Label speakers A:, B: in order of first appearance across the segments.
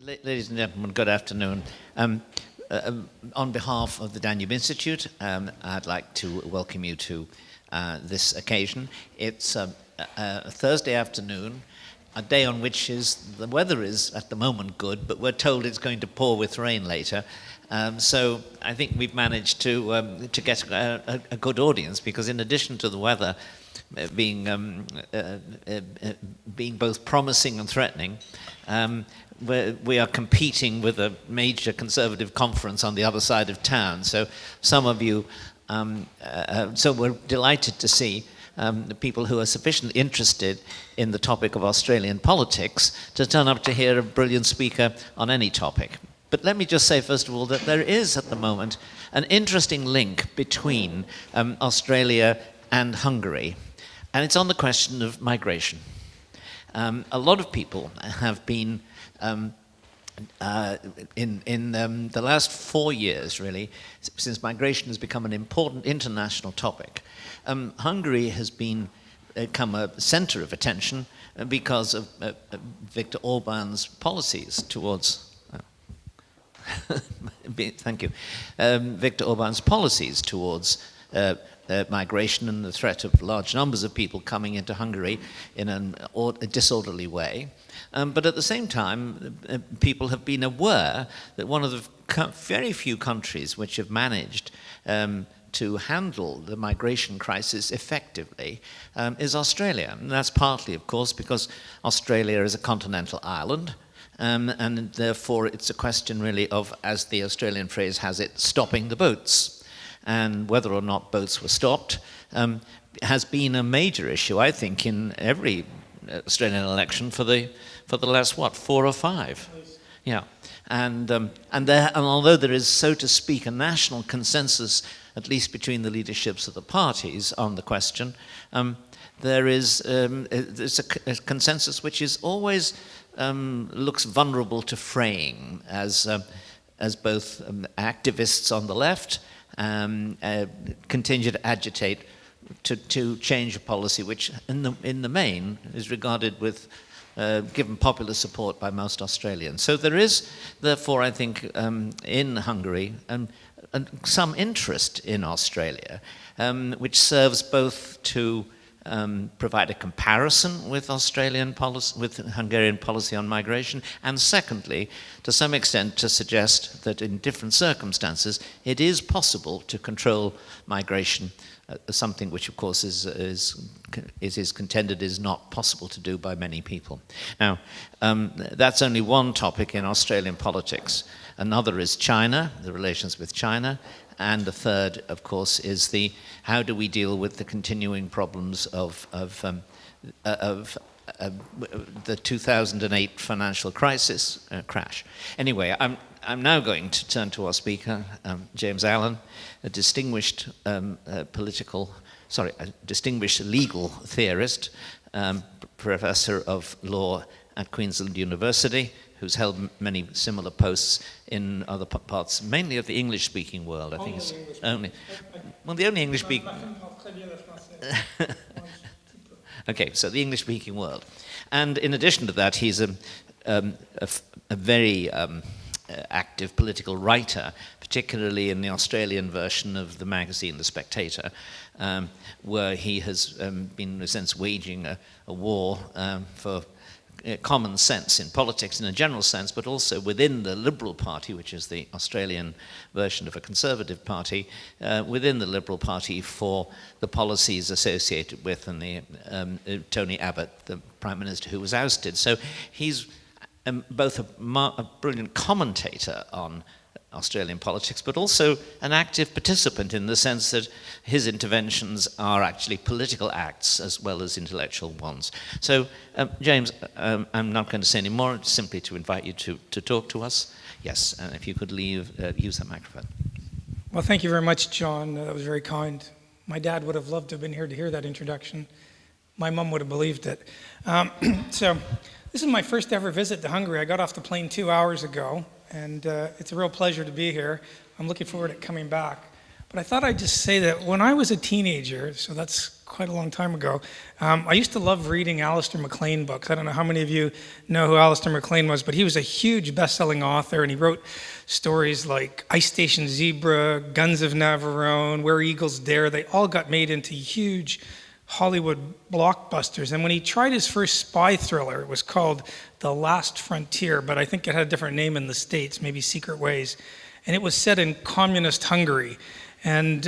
A: Ladies and gentlemen, good afternoon. On behalf of the Danube Institute, I'd like to welcome you to this occasion. It's a Thursday afternoon, a day on which the weather is at the moment good, but we're told it's going to pour with rain later. So I think we've managed to get a good audience, because in addition to the weather being both promising and threatening, we are competing with a major conservative conference on the other side of town. So some of you, so we're delighted to see the people who are sufficiently interested in the topic of Australian politics to turn up to hear a brilliant speaker on any topic. But let me just say, first of all, that there is at the moment an interesting link between Australia and Hungary, and it's on the question of migration. A lot of people have been in the last 4 years, really, since migration has become an important international topic, Hungary has become a center of attention because of Viktor Orban's policies towards thank you. Viktor Orban's policies towards migration and the threat of large numbers of people coming into Hungary in a disorderly way. But at the same time, people have been aware that one of the very few countries which have managed to handle the migration crisis effectively is Australia. And that's partly, of course, because Australia is a continental island, and therefore it's a question really of, as the Australian phrase has it, stopping the boats. And whether or not boats were stopped has been a major issue, I think, in every Australian election for the last 4 or 5. Yeah, and although there is, so to speak, a national consensus, at least between the leaderships of the parties on the question, there's a consensus which is always looks vulnerable to fraying, as both activists on the left continue to agitate to change a policy which, in the main, is regarded with given popular support by most Australians. So there is, therefore, I think, in Hungary, some interest in Australia, which serves both to provide a comparison with Hungarian policy on migration, and secondly, to some extent, to suggest that in different circumstances it is possible to control migration, something which, of course, is contended is not possible to do by many people. Now, that's only one topic in Australian politics. Another is China, the relations with China. And the third, of course, is how do we deal with the continuing problems of the 2008 financial crisis crash. Anyway, I'm now going to turn to our speaker, James Allan, a distinguished distinguished legal theorist, professor of law at Queensland University, who's held many similar posts in other parts, mainly of the English-speaking world. I think it's only the only English-speaking. Okay, so the English-speaking world, and in addition to that, he's a very active political writer, particularly in the Australian version of the magazine The Spectator, where he has been, in a sense, waging a war for common sense in politics in a general sense, but also within the Liberal Party, which is the Australian version of a Conservative Party, within the Liberal Party for the policies associated with Tony Abbott, the Prime Minister who was ousted. So he's both a brilliant commentator on Australian politics, but also an active participant in the sense that his interventions are actually political acts as well as intellectual ones. So, James, I'm not going to say any more, simply to invite you to talk to us. Yes, and if you could use that microphone.
B: Well, thank you very much, John. That was very kind. My dad would have loved to have been here to hear that introduction. My mum would have believed it. So, this is my first ever visit to Hungary. I got off the plane 2 hours ago, and it's a real pleasure to be here. I'm looking forward to coming back. But I thought I'd just say that when I was a teenager, so that's quite a long time ago, I used to love reading Alistair MacLean books. I don't know how many of you know who Alistair MacLean was, but he was a huge best-selling author, and he wrote stories like Ice Station Zebra, Guns of Navarone, Where Eagles Dare. They all got made into huge Hollywood blockbusters. And when he tried his first spy thriller, it was called The Last Frontier, but I think it had a different name in the States, maybe Secret Ways. And it was set in communist Hungary. And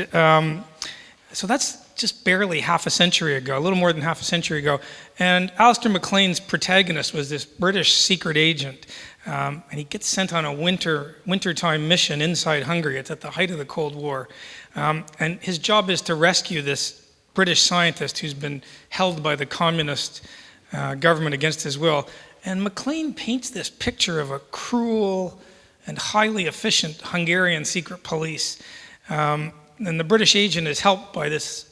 B: so that's just barely half a century ago, a little more than half a century ago. And Alistair MacLean's protagonist was this British secret agent. And he gets sent on a wintertime mission inside Hungary. It's at the height of the Cold War. And his job is to rescue this British scientist who's been held by the communist government against his will. And MacLean paints this picture of a cruel and highly efficient Hungarian secret police. And the British agent is helped by this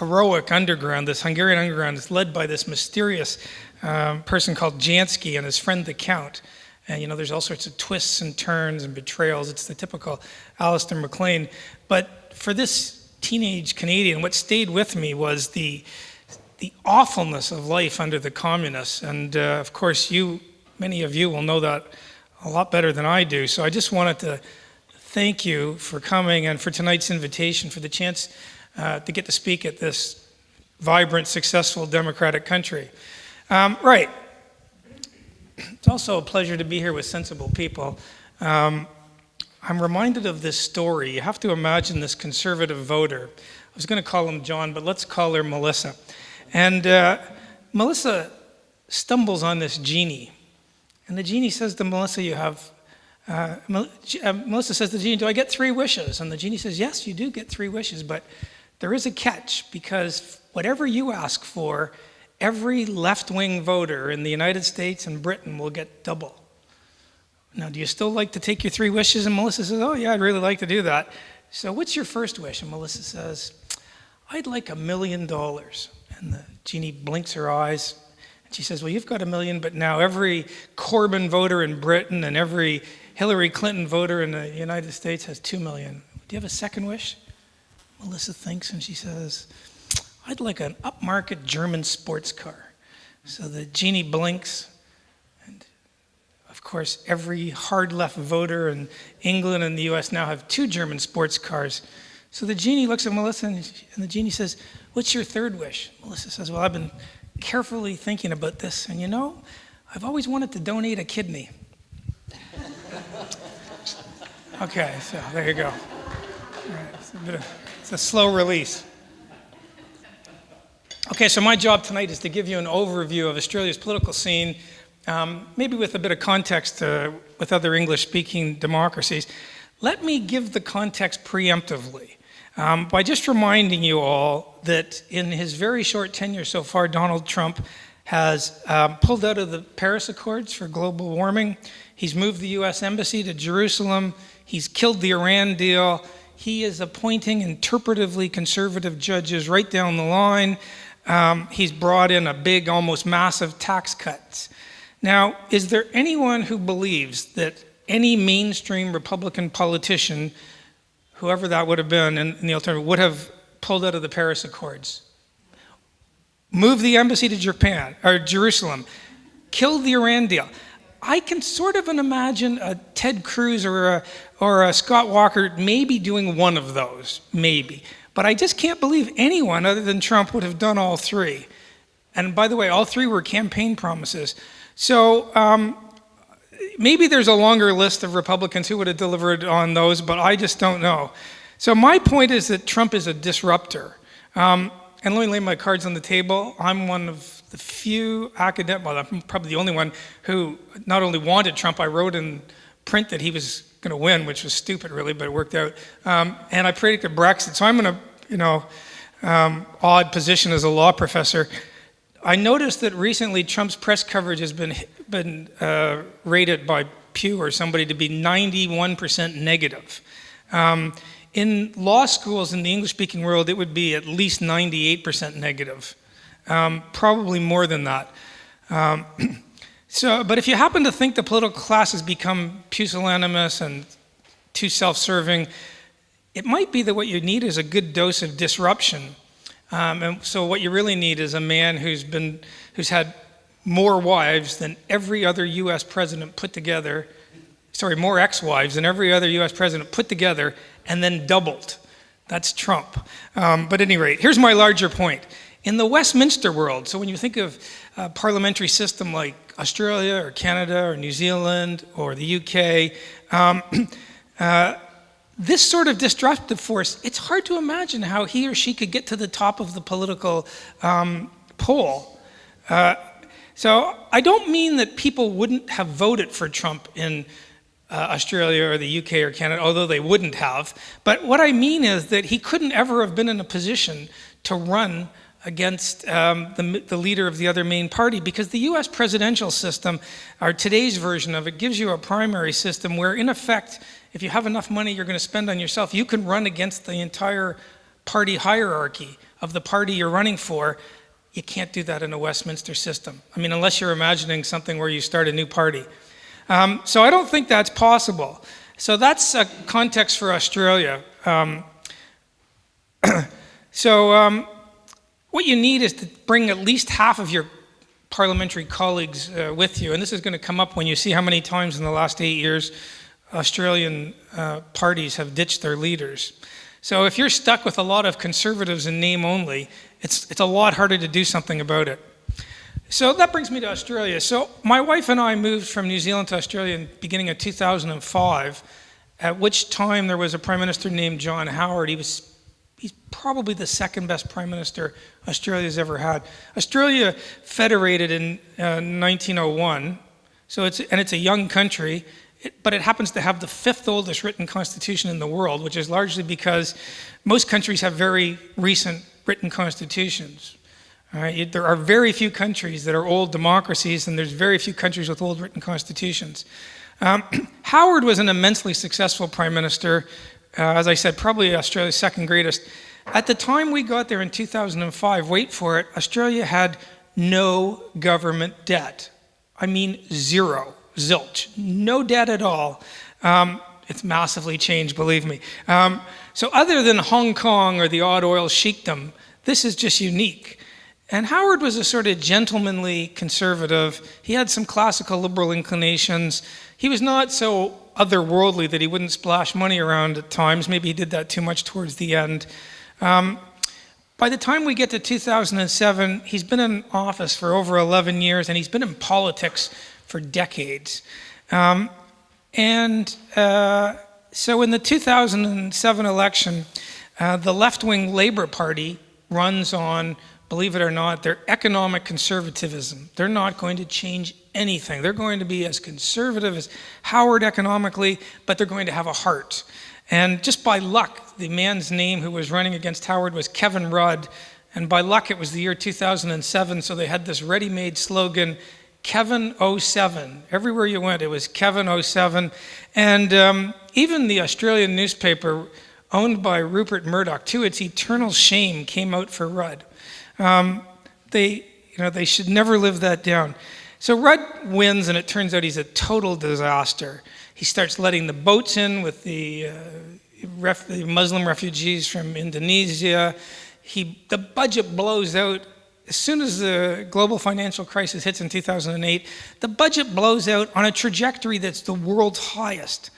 B: heroic underground, this Hungarian underground is led by this mysterious person called Jansky and his friend the Count. And there's all sorts of twists and turns and betrayals. It's the typical Alistair MacLean. But for this teenage Canadian, what stayed with me was the awfulness of life under the communists. And of course, many of you will know that a lot better than I do. So I just wanted to thank you for coming and for tonight's invitation, for the chance to get to speak at this vibrant, successful, democratic country. Right. It's also a pleasure to be here with sensible people. I'm reminded of this story. You have to imagine this conservative voter. I was going to call him John, but let's call her Melissa. And Melissa stumbles on this genie. And the genie says to Melissa, Melissa says to the genie, do I get 3 wishes? And the genie says, yes, you do get 3 wishes, but there is a catch, because whatever you ask for, every left-wing voter in the United States and Britain will get double. Now, do you still like to take your 3 wishes? And Melissa says, oh yeah, I'd really like to do that. So what's your first wish? And Melissa says, I'd like $1 million. And the genie blinks her eyes, and she says, well, you've got $1 million, but now every Corbyn voter in Britain and every Hillary Clinton voter in the United States has $2 million. Do you have a second wish? Melissa thinks, and she says, I'd like an upmarket German sports car. So the genie blinks, and of course, every hard left voter in England and the US now have 2 German sports cars. So the genie looks at Melissa, and the genie says, what's your third wish? Melissa says, well, I've been carefully thinking about this, and I've always wanted to donate a kidney. Okay, so there you go. All right, it's a slow release. Okay, so my job tonight is to give you an overview of Australia's political scene, maybe with a bit of context with other English-speaking democracies. Let me give the context preemptively by just reminding you all that in his very short tenure so far, Donald Trump has pulled out of the Paris Accords for global warming. He's moved the U.S. Embassy to Jerusalem. He's killed the Iran deal. He is appointing interpretively conservative judges right down the line. He's brought in a big, almost massive tax cuts. Now, is there anyone who believes that any mainstream Republican politician, whoever that would have been in the alternative, would have pulled out of the Paris Accords? Moved the embassy to Jerusalem, killed the Iran deal. I can sort of imagine a Ted Cruz or a Scott Walker maybe doing one of those, maybe. But I just can't believe anyone other than Trump would have done all 3. And by the way, all 3 were campaign promises. So maybe there's a longer list of Republicans who would have delivered on those, but I just don't know. So my point is that Trump is a disruptor. And let me lay my cards on the table. I'm one of the few academic, well, I'm probably the only one who not only wanted Trump, I wrote in print that he was going to win, which was stupid really, but it worked out. And I predicted Brexit. So I'm in a odd position as a law professor. I noticed that recently Trump's press coverage has been rated by Pew or somebody to be 91% negative. In law schools in the English-speaking world, it would be at least 98% negative, probably more than that. But if you happen to think the political class has become pusillanimous and too self-serving, it might be that what you need is a good dose of disruption. And so what you really need is a man who's had more wives than every other U.S. president put together. Sorry, more ex-wives than every other U.S. president put together, and then doubled. That's Trump. But at any rate, here's my larger point. In the Westminster world, so when you think of a parliamentary system like Australia or Canada or New Zealand or the UK, this sort of disruptive force, it's hard to imagine how he or she could get to the top of the political poll. So I don't mean that people wouldn't have voted for Trump in Australia or the UK or Canada, although they wouldn't have. But what I mean is that he couldn't ever have been in a position to run against the leader of the other main party, because the US presidential system, or today's version of it, gives you a primary system where, in effect, if you have enough money you're going to spend on yourself, you can run against the entire party hierarchy of the party you're running for. You can't do that in a Westminster system. I mean, unless you're imagining something where you start a new party. So I don't think that's possible. So that's a context for Australia. What you need is to bring at least half of your parliamentary colleagues with you. And this is going to come up when you see how many times in the last 8 years Australian parties have ditched their leaders. So if you're stuck with a lot of conservatives in name only, it's a lot harder to do something about it. So that brings me to Australia. So my wife and I moved from New Zealand to Australia in the beginning of 2005, at which time there was a prime minister named John Howard. He's probably the second best prime minister Australia's ever had. Australia federated in 1901, so it's a young country, but it happens to have the fifth oldest written constitution in the world, which is largely because most countries have very recent written constitutions. All right? There are very few countries that are old democracies, and there's very few countries with old written constitutions. Howard was an immensely successful prime minister. As I said, probably Australia's second greatest. At the time we got there in 2005, wait for it, Australia had no government debt. I mean zero, zilch, no debt at all. It's massively changed, believe me. So other than Hong Kong or the odd oil sheikdom, this is just unique. And Howard was a sort of gentlemanly conservative. He had some classical liberal inclinations. He was not so otherworldly that he wouldn't splash money around at times. Maybe he did that too much towards the end. By the time we get to 2007, he's been in office for over 11 years, and he's been in politics for decades. So in the 2007 election, the left-wing Labour Party runs on, believe it or not, their economic conservatism. They're not going to change anything. They're going to be as conservative as Howard economically, but they're going to have a heart. And just by luck, the man's name who was running against Howard was Kevin Rudd. And by luck, it was the year 2007, so they had this ready-made slogan, Kevin 07. Everywhere you went, it was Kevin 07. And even the Australian newspaper owned by Rupert Murdoch, to its eternal shame, came out for Rudd. They should never live that down. So Rudd wins, and it turns out he's a total disaster. He starts letting the boats in with the Muslim refugees from Indonesia. The budget blows out. As soon as the global financial crisis hits in 2008, the budget blows out on a trajectory that's the world's highest.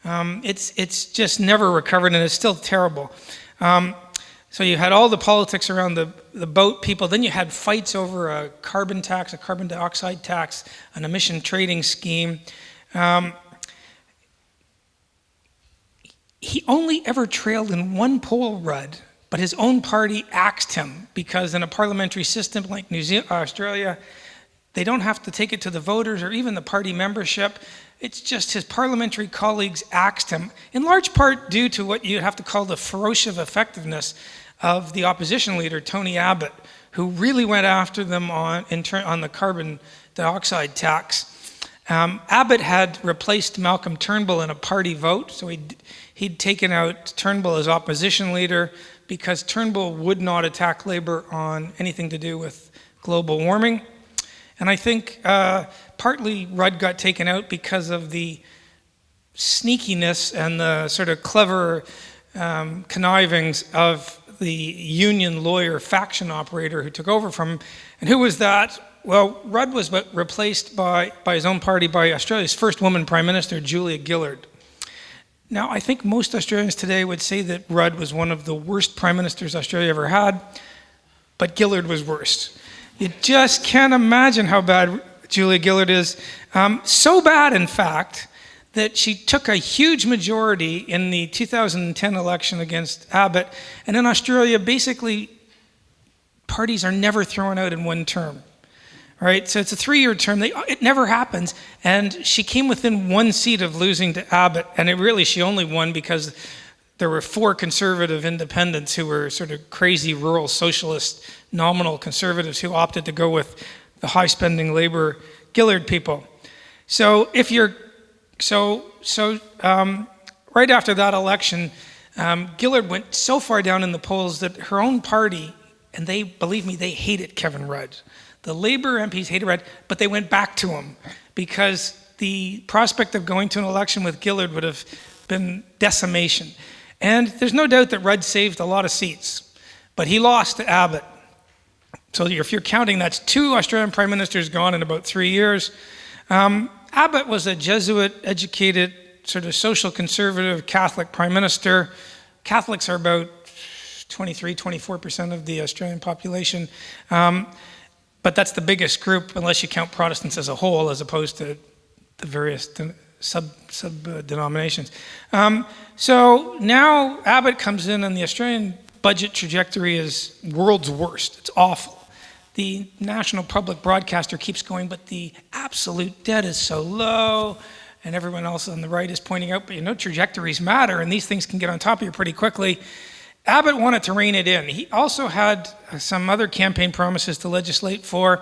B: It's just never recovered, and it's still terrible. So you had all the politics around the boat people. Then you had fights over a carbon tax, a carbon dioxide tax, an emission trading scheme. He only ever trailed in one poll, Rudd, but his own party axed him because in a parliamentary system like Australia, they don't have to take it to the voters or even the party membership. It's just his parliamentary colleagues axed him, in large part due to what you'd have to call the ferocious effectiveness of the opposition leader, Tony Abbott, who really went after them on the carbon dioxide tax. Abbott had replaced Malcolm Turnbull in a party vote, so he'd taken out Turnbull as opposition leader because Turnbull would not attack Labour on anything to do with global warming. And I think partly Rudd got taken out because of the sneakiness and the sort of clever connivings of the union lawyer faction operator who took over from him. And who was that? Well, Rudd was replaced by his own party by Australia's first woman Prime Minister, Julia Gillard. Now, I think most Australians today would say that Rudd was one of the worst prime ministers Australia ever had, but Gillard was worse. You just can't imagine how bad Julia Gillard is. So bad, in fact, that she took a huge majority in the 2010 election against Abbott. And in Australia, basically, parties are never thrown out in one term. Right? So it's a 3-year term. It never happens. And she came within 1 seat of losing to Abbott. And she only won because there were 4 conservative independents who were sort of crazy rural socialist nominal conservatives who opted to go with the high-spending Labour Gillard people. So right after that election, Gillard went so far down in the polls that her own party, and believe me, they hated Kevin Rudd. The Labour MPs hated Rudd, but they went back to him because the prospect of going to an election with Gillard would have been decimation. And there's no doubt that Rudd saved a lot of seats, but he lost to Abbott. So if you're counting, that's 2 Australian prime ministers gone in about 3 years. Abbott was a Jesuit-educated, sort of social conservative Catholic prime minister. Catholics are about 23-24% of the Australian population. But that's the biggest group, unless you count Protestants as a whole, as opposed to the various sub-denominations. So now Abbott comes in, and the Australian budget trajectory is world's worst. It's awful. The national public broadcaster keeps going, but the absolute debt is so low, and everyone else on the right is pointing out, but trajectories matter, and these things can get on top of you pretty quickly. Abbott wanted to rein it in. He also had some other campaign promises to legislate for,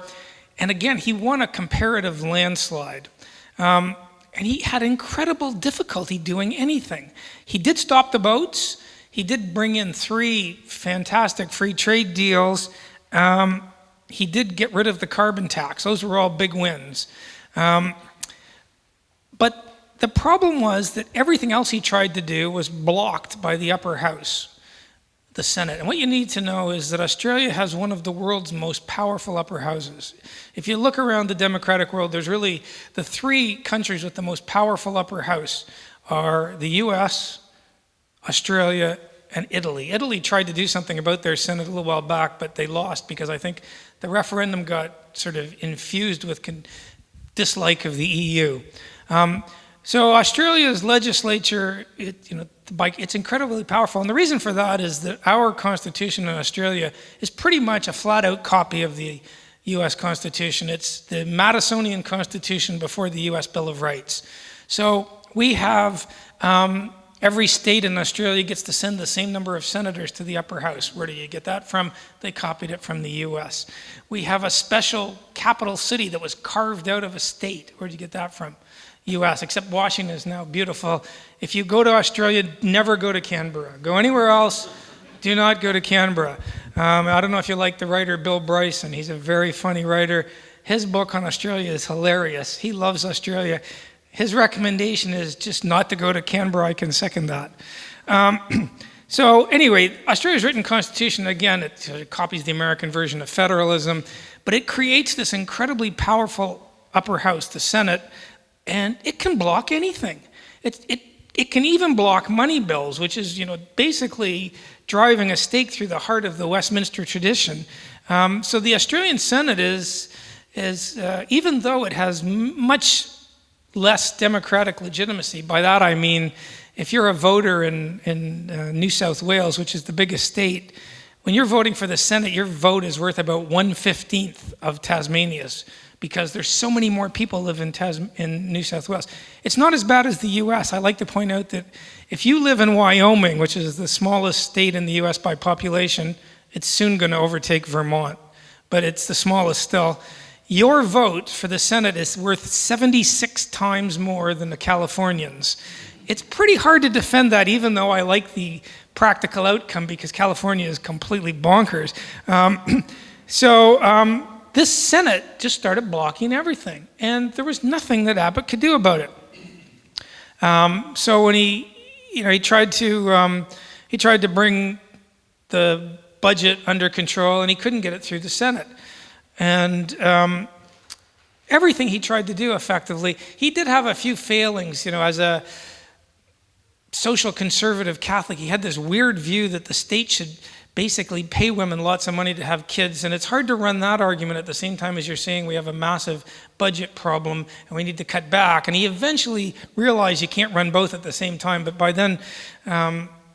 B: and again, he won a comparative landslide. And he had incredible difficulty doing anything. He did stop the boats. He did bring in 3 fantastic free trade deals. He did get rid of the carbon tax. Those were all big wins. But the problem was that everything else he tried to do was blocked by the upper house, the Senate. And what you need to know is that Australia has one of the world's most powerful upper houses. If you look around the democratic world, there's really the 3 countries with the most powerful upper house are the US, Australia, and Italy. Italy tried to do something about their Senate a little while back, but they lost because I think the referendum got sort of infused with dislike of the EU. So Australia's legislature, it's incredibly powerful. And the reason for that is that our constitution in Australia is pretty much a flat-out copy of the US Constitution. It's the Madisonian Constitution before the US Bill of Rights. So we have every state in Australia gets to send the same number of senators to the upper house. Where do you get that from? They copied it from the US. We have a special capital city that was carved out of a state. Where do you get that from? US, except Washington is now beautiful. If you go to Australia, never go to Canberra. Go anywhere else, do not go to Canberra. I don't know if you like the writer Bill Bryson. He's a very funny writer. His book on Australia is hilarious. He loves Australia. His recommendation is just not to go to Canberra. I can second that. So anyway, Australia's written constitution, again, it copies the American version of federalism, but it creates this incredibly powerful upper house, the Senate, and it can block anything. It can even block money bills, which is basically driving a stake through the heart of the Westminster tradition. So the Australian Senate is even though it has much less democratic legitimacy, by that I mean if you're a voter in New South Wales, which is the biggest state, when you're voting for the Senate, your vote is worth about 1/15 of Tasmania's, because there's so many more people live in New South Wales. It's not as bad as the US. I like to point out that if you live in Wyoming, which is the smallest state in the US by population, it's soon going to overtake Vermont, but it's the smallest still. Your vote for the Senate is worth 76 times more than the Californians. It's pretty hard to defend that, even though I like the practical outcome, because California is completely bonkers. This Senate just started blocking everything, and there was nothing that Abbott could do about it. So when he tried to, He tried to bring the budget under control, and he couldn't get it through the Senate. And everything he tried to do effectively, he did have a few failings, as a social conservative Catholic. He had this weird view that the state should basically pay women lots of money to have kids, and it's hard to run that argument at the same time as you're saying we have a massive budget problem and we need to cut back. And he eventually realized you can't run both at the same time, but by then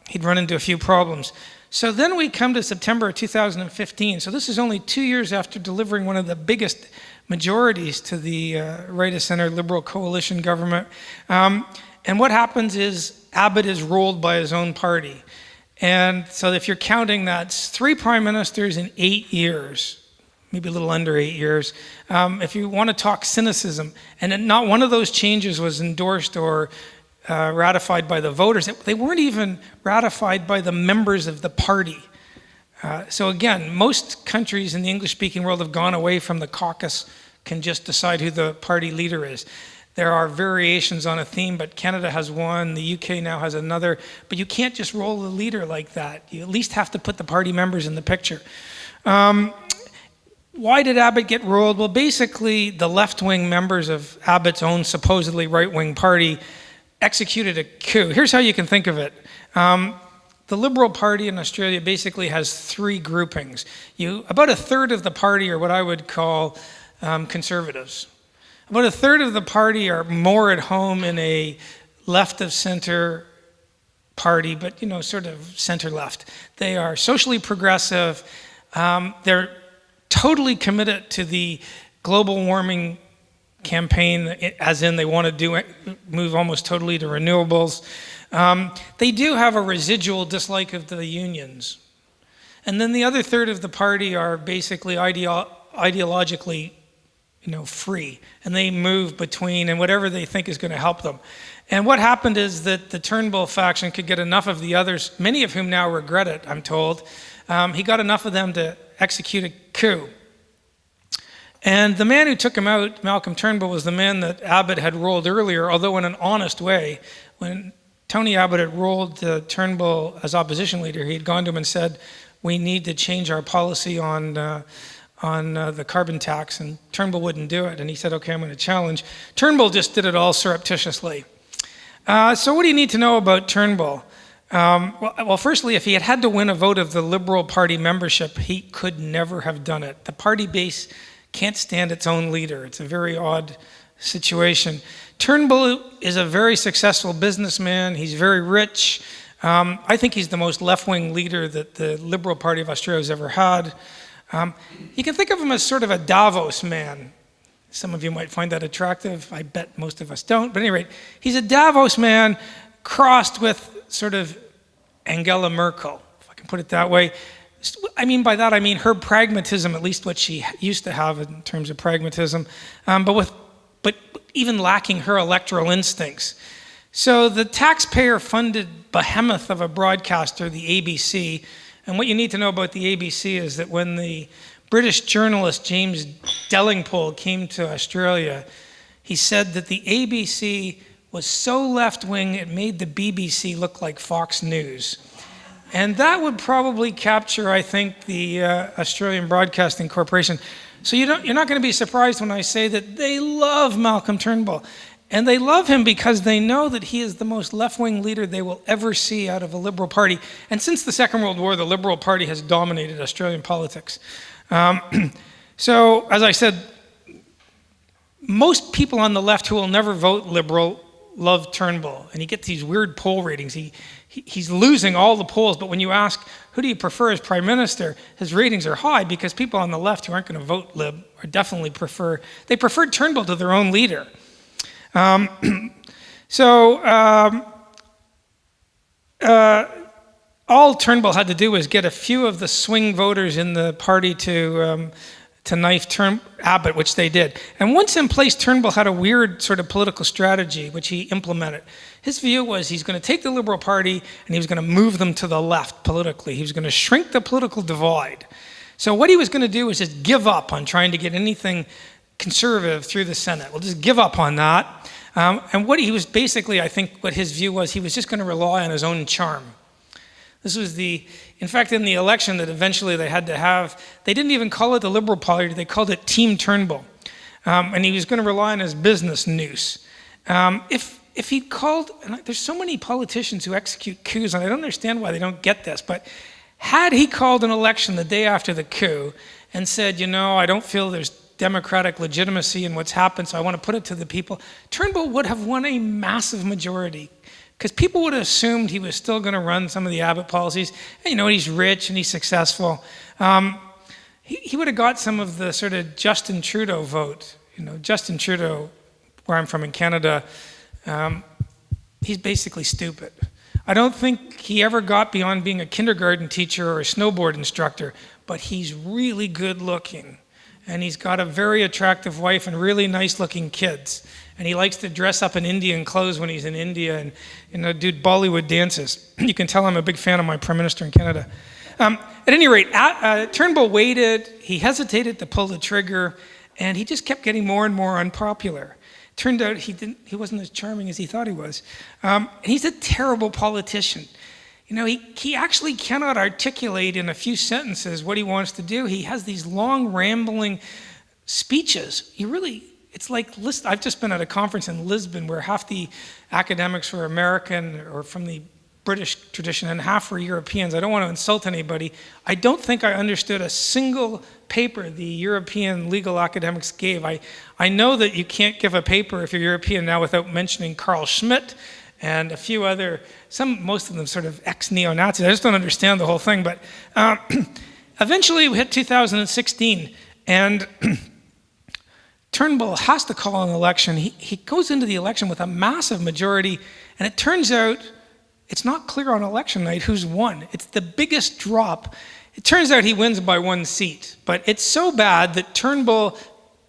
B: he'd run into a few problems. So then we come to September of 2015. So this is only 2 years after delivering one of the biggest majorities to the right-of-center Liberal coalition government. And what happens is Abbott is rolled by his own party. And so if you're counting, that's 3 prime ministers in 8 years, maybe a little under 8 years. If you want to talk cynicism, and not one of those changes was endorsed or ratified by the voters. They weren't even ratified by the members of the party. So again, most countries in the English-speaking world have gone away from the caucus, can just decide who the party leader is. There are variations on a theme, but Canada has one, the UK now has another, but you can't just roll the leader like that. You at least have to put the party members in the picture. Why did Abbott get rolled? Well, basically, the left-wing members of Abbott's own supposedly right-wing party executed a coup. Here's how you can think of it. The Liberal Party in Australia basically has 3 groupings. About a third of the party are what I would call conservatives. About a third of the party are more at home in a left-of-center party, but sort of center-left. They are socially progressive. They're totally committed to the global warming campaign, as in they want to move almost totally to renewables. They do have a residual dislike of the unions. And then the other third of the party are basically ideologically free, and they move between and whatever they think is going to help them. And what happened is that the Turnbull faction could get enough of the others, many of whom now regret it, I'm told. He got enough of them to execute a coup. And the man who took him out, Malcolm Turnbull, was the man that Abbott had rolled earlier, although in an honest way. When Tony Abbott had rolled Turnbull as opposition leader, he had gone to him and said, we need to change our policy on the carbon tax, and Turnbull wouldn't do it. And he said, okay, I'm going to challenge. Turnbull just did it all surreptitiously. So what do you need to know about Turnbull? Well, firstly, if he had had to win a vote of the Liberal Party membership, he could never have done it. The party base can't stand its own leader. It's a very odd situation. Turnbull is a very successful businessman. He's very rich. I think he's the most left-wing leader that the Liberal Party of Australia has ever had. You can think of him as sort of a Davos man. Some of you might find that attractive. I bet most of us don't. But at any rate, he's a Davos man crossed with sort of Angela Merkel, if I can put it that way. By that I mean her pragmatism, at least what she used to have in terms of pragmatism, but even lacking her electoral instincts. So the taxpayer-funded behemoth of a broadcaster, the ABC, and what you need to know about the ABC is that when the British journalist James Allan-Political came to Australia, he said that the ABC was so left-wing it made the BBC look like Fox News. And that would probably capture, I think, the Australian Broadcasting Corporation. So you're not going to be surprised when I say that they love Malcolm Turnbull. And they love him because they know that he is the most left-wing leader they will ever see out of a Liberal Party. And since the Second World War, the Liberal Party has dominated Australian politics. So, as I said, most people on the left who will never vote Liberal love Turnbull. And he gets these weird poll ratings. He's losing all the polls, but when you ask, who do you prefer as Prime Minister, his ratings are high because people on the left who aren't going to vote Lib are definitely preferred Turnbull to their own leader. All Turnbull had to do was get a few of the swing voters in the party to knife Abbott, which they did. And once in place, Turnbull had a weird sort of political strategy, which he implemented. His view was he's going to take the Liberal Party and he was going to move them to the left politically. He was going to shrink the political divide. So what he was going to do was just give up on trying to get anything conservative through the Senate. We'll just give up on that. And what he was basically, I think what his view was, he was just going to rely on his own charm. This was in fact, in the election that eventually they had to have, they didn't even call it the Liberal Party, they called it Team Turnbull. And he was going to rely on his business nous. If he'd called, and there's so many politicians who execute coups, and I don't understand why they don't get this, but had he called an election the day after the coup and said, I don't feel there's democratic legitimacy in what's happened, so I want to put it to the people, Turnbull would have won a massive majority, because people would have assumed he was still going to run some of the Abbott policies. And, he's rich and he's successful. He would have got some of the sort of Justin Trudeau vote. Justin Trudeau, where I'm from in Canada, he's basically stupid. I don't think he ever got beyond being a kindergarten teacher or a snowboard instructor, but he's really good looking. And he's got a very attractive wife and really nice looking kids. And he likes to dress up in Indian clothes when he's in India and do Bollywood dances. You can tell I'm a big fan of my Prime Minister in Canada. At any rate, Turnbull waited, he hesitated to pull the trigger, and he just kept getting more and more unpopular. Turned out he wasn't as charming as he thought he was. And he's a terrible politician. He actually cannot articulate in a few sentences what he wants to do. He has these long, rambling speeches. It's like, I've just been at a conference in Lisbon where half the academics were American or from the British tradition and half were Europeans. I don't want to insult anybody. I don't think I understood a single paper the European legal academics gave. I know that you can't give a paper if you're European now without mentioning Carl Schmitt and a few other, most of them sort of ex-neo-Nazis. I just don't understand the whole thing. But eventually we hit 2016 and Turnbull has to call an election. He goes into the election with a massive majority, and it turns out it's not clear on election night who's won. It's the biggest drop. It turns out he wins by 1 seat, but it's so bad that Turnbull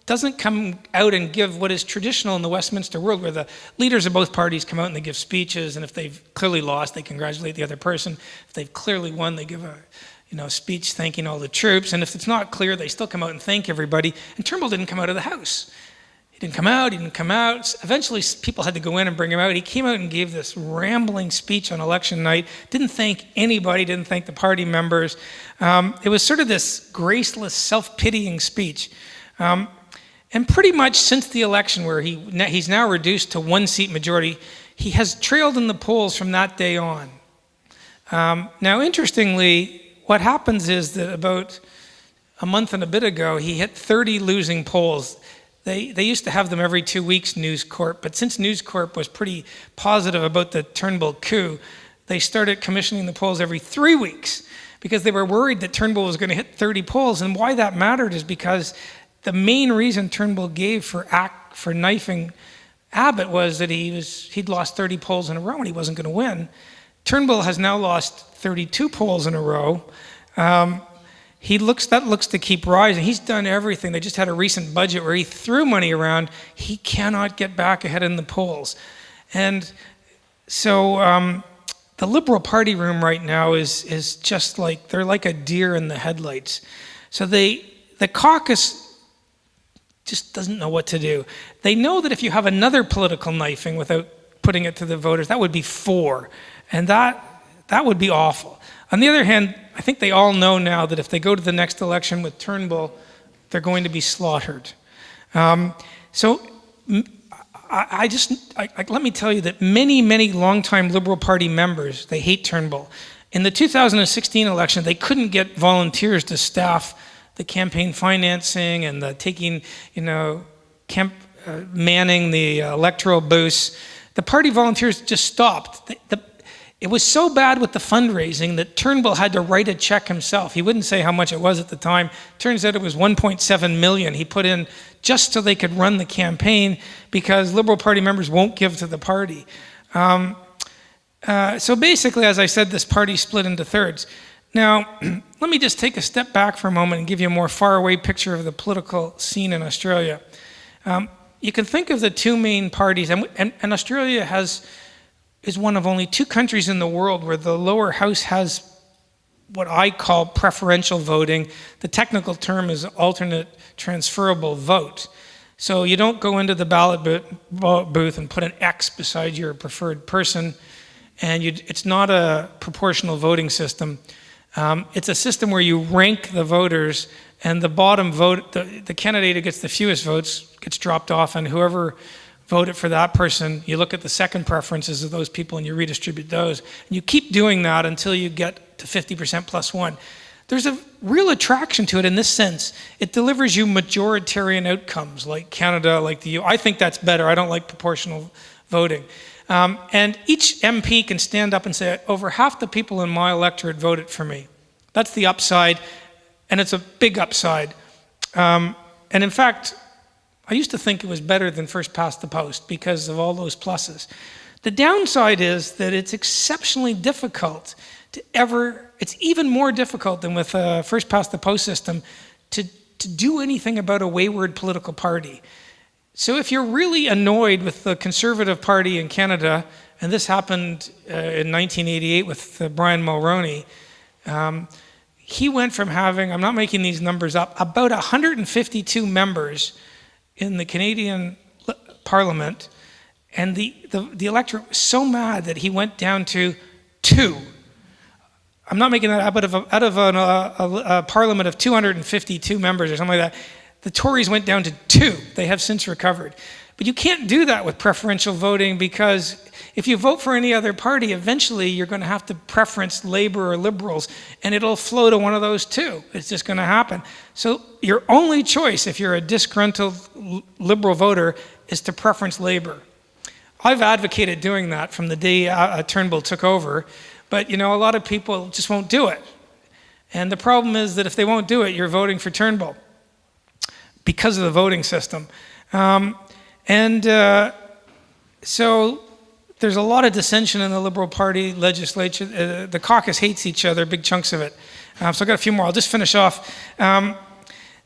B: doesn't come out and give what is traditional in the Westminster world, where the leaders of both parties come out and they give speeches, and if they've clearly lost, they congratulate the other person. If they've clearly won, they give a speech thanking all the troops, and if it's not clear, they still come out and thank everybody. And Turnbull didn't come out of the House. He didn't come out. Eventually, people had to go in and bring him out. He came out and gave this rambling speech on election night, didn't thank anybody, didn't thank the party members. It was sort of this graceless, self-pitying speech. And pretty much since the election, where he's now reduced to 1 seat majority, he has trailed in the polls from that day on. Now, interestingly, what happens is that about a month and a bit ago, he hit 30 losing polls. They used to have them every 2 weeks, News Corp, but since News Corp was pretty positive about the Turnbull coup, they started commissioning the polls every 3 weeks because they were worried that Turnbull was going to hit 30 polls. And why that mattered is because the main reason Turnbull gave for knifing Abbott was that he'd lost 30 polls in a row and he wasn't going to win. Turnbull has now lost 32 polls in a row. That looks to keep rising. He's done everything. They just had a recent budget where he threw money around. He cannot get back ahead in the polls. And so the Liberal Party room right now is just like, they're like a deer in the headlights. So the caucus just doesn't know what to do. They know that if you have another political knifing without putting it to the voters, that would be 4. And that would be awful. On the other hand, I think they all know now that if they go to the next election with Turnbull, they're going to be slaughtered. So let me tell you that many longtime Liberal Party members, they hate Turnbull. In the 2016 election, they couldn't get volunteers to staff the campaign financing and the manning the electoral booths. The party volunteers just stopped. It was so bad with the fundraising that Turnbull had to write a check himself. He wouldn't say how much it was at the time. Turns out it was 1.7 million he put in just so they could run the campaign, because Liberal Party members won't give to the party. So basically, as I said, this party split into thirds. Now, let me just take a step back for a moment and give you a more faraway picture of the political scene in Australia. You can think of the two main parties, and Australia is one of only 2 countries in the world where the lower house has what I call preferential voting. The technical term is alternate transferable vote. So you don't go into the ballot booth and put an X beside your preferred person, and it's not a proportional voting system. It's a system where you rank the voters, and the bottom vote, the candidate who gets the fewest votes gets dropped off, and whoever voted for that person, you look at the second preferences of those people and you redistribute those. And you keep doing that until you get to 50% plus one. There's a real attraction to it in this sense. It delivers you majoritarian outcomes like Canada, like the EU. I think that's better. I don't like proportional voting. And each MP can stand up and say, over half the people in my electorate voted for me. That's the upside, and it's a big upside. And in fact, I used to think it was better than first past the post because of all those pluses. The downside is that it's exceptionally difficult it's even more difficult than with a first past the post system to do anything about a wayward political party. So if you're really annoyed with the Conservative Party in Canada, and this happened in 1988 with Brian Mulroney, he went from having, I'm not making these numbers up, about 152 members in the Canadian Parliament, and the electorate was so mad that he went down to 2. I'm not making that out of a parliament of 252 members or something like that. The Tories went down to 2. They have since recovered. But you can't do that with preferential voting, because if you vote for any other party, eventually you're going to have to preference Labour or Liberals, and it'll flow to one of those two. It's just going to happen. So your only choice, if you're a disgruntled Liberal voter, is to preference Labour. I've advocated doing that from the day Turnbull took over, but a lot of people just won't do it. And the problem is that if they won't do it, you're voting for Turnbull because of the voting system. So there's a lot of dissension in the Liberal Party legislature. The caucus hates each other, big chunks of it. So I've got a few more. I'll just finish off.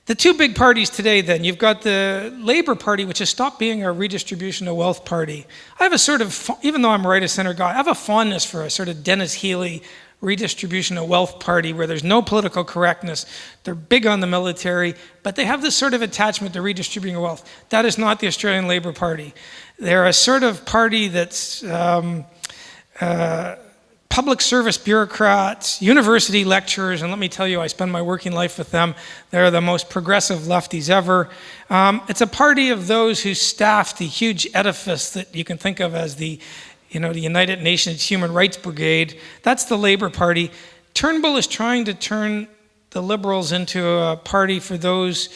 B: The two big parties today then, you've got the Labour Party, which has stopped being a redistribution of wealth party. I have a sort of, even though I'm a right-of-center guy, I have a fondness for a sort of Dennis Healy redistribution of wealth party where there's no political correctness. They're big on the military, but they have this sort of attachment to redistributing wealth. That is not the Australian Labour Party. They're a sort of party that's public service bureaucrats, university lecturers, and let me tell you, I spend my working life with them. They're the most progressive lefties ever. It's a party of those who staff the huge edifice that you can think of as the United Nations Human Rights Brigade. That's the Labour Party. Turnbull is trying to turn the Liberals into a party for those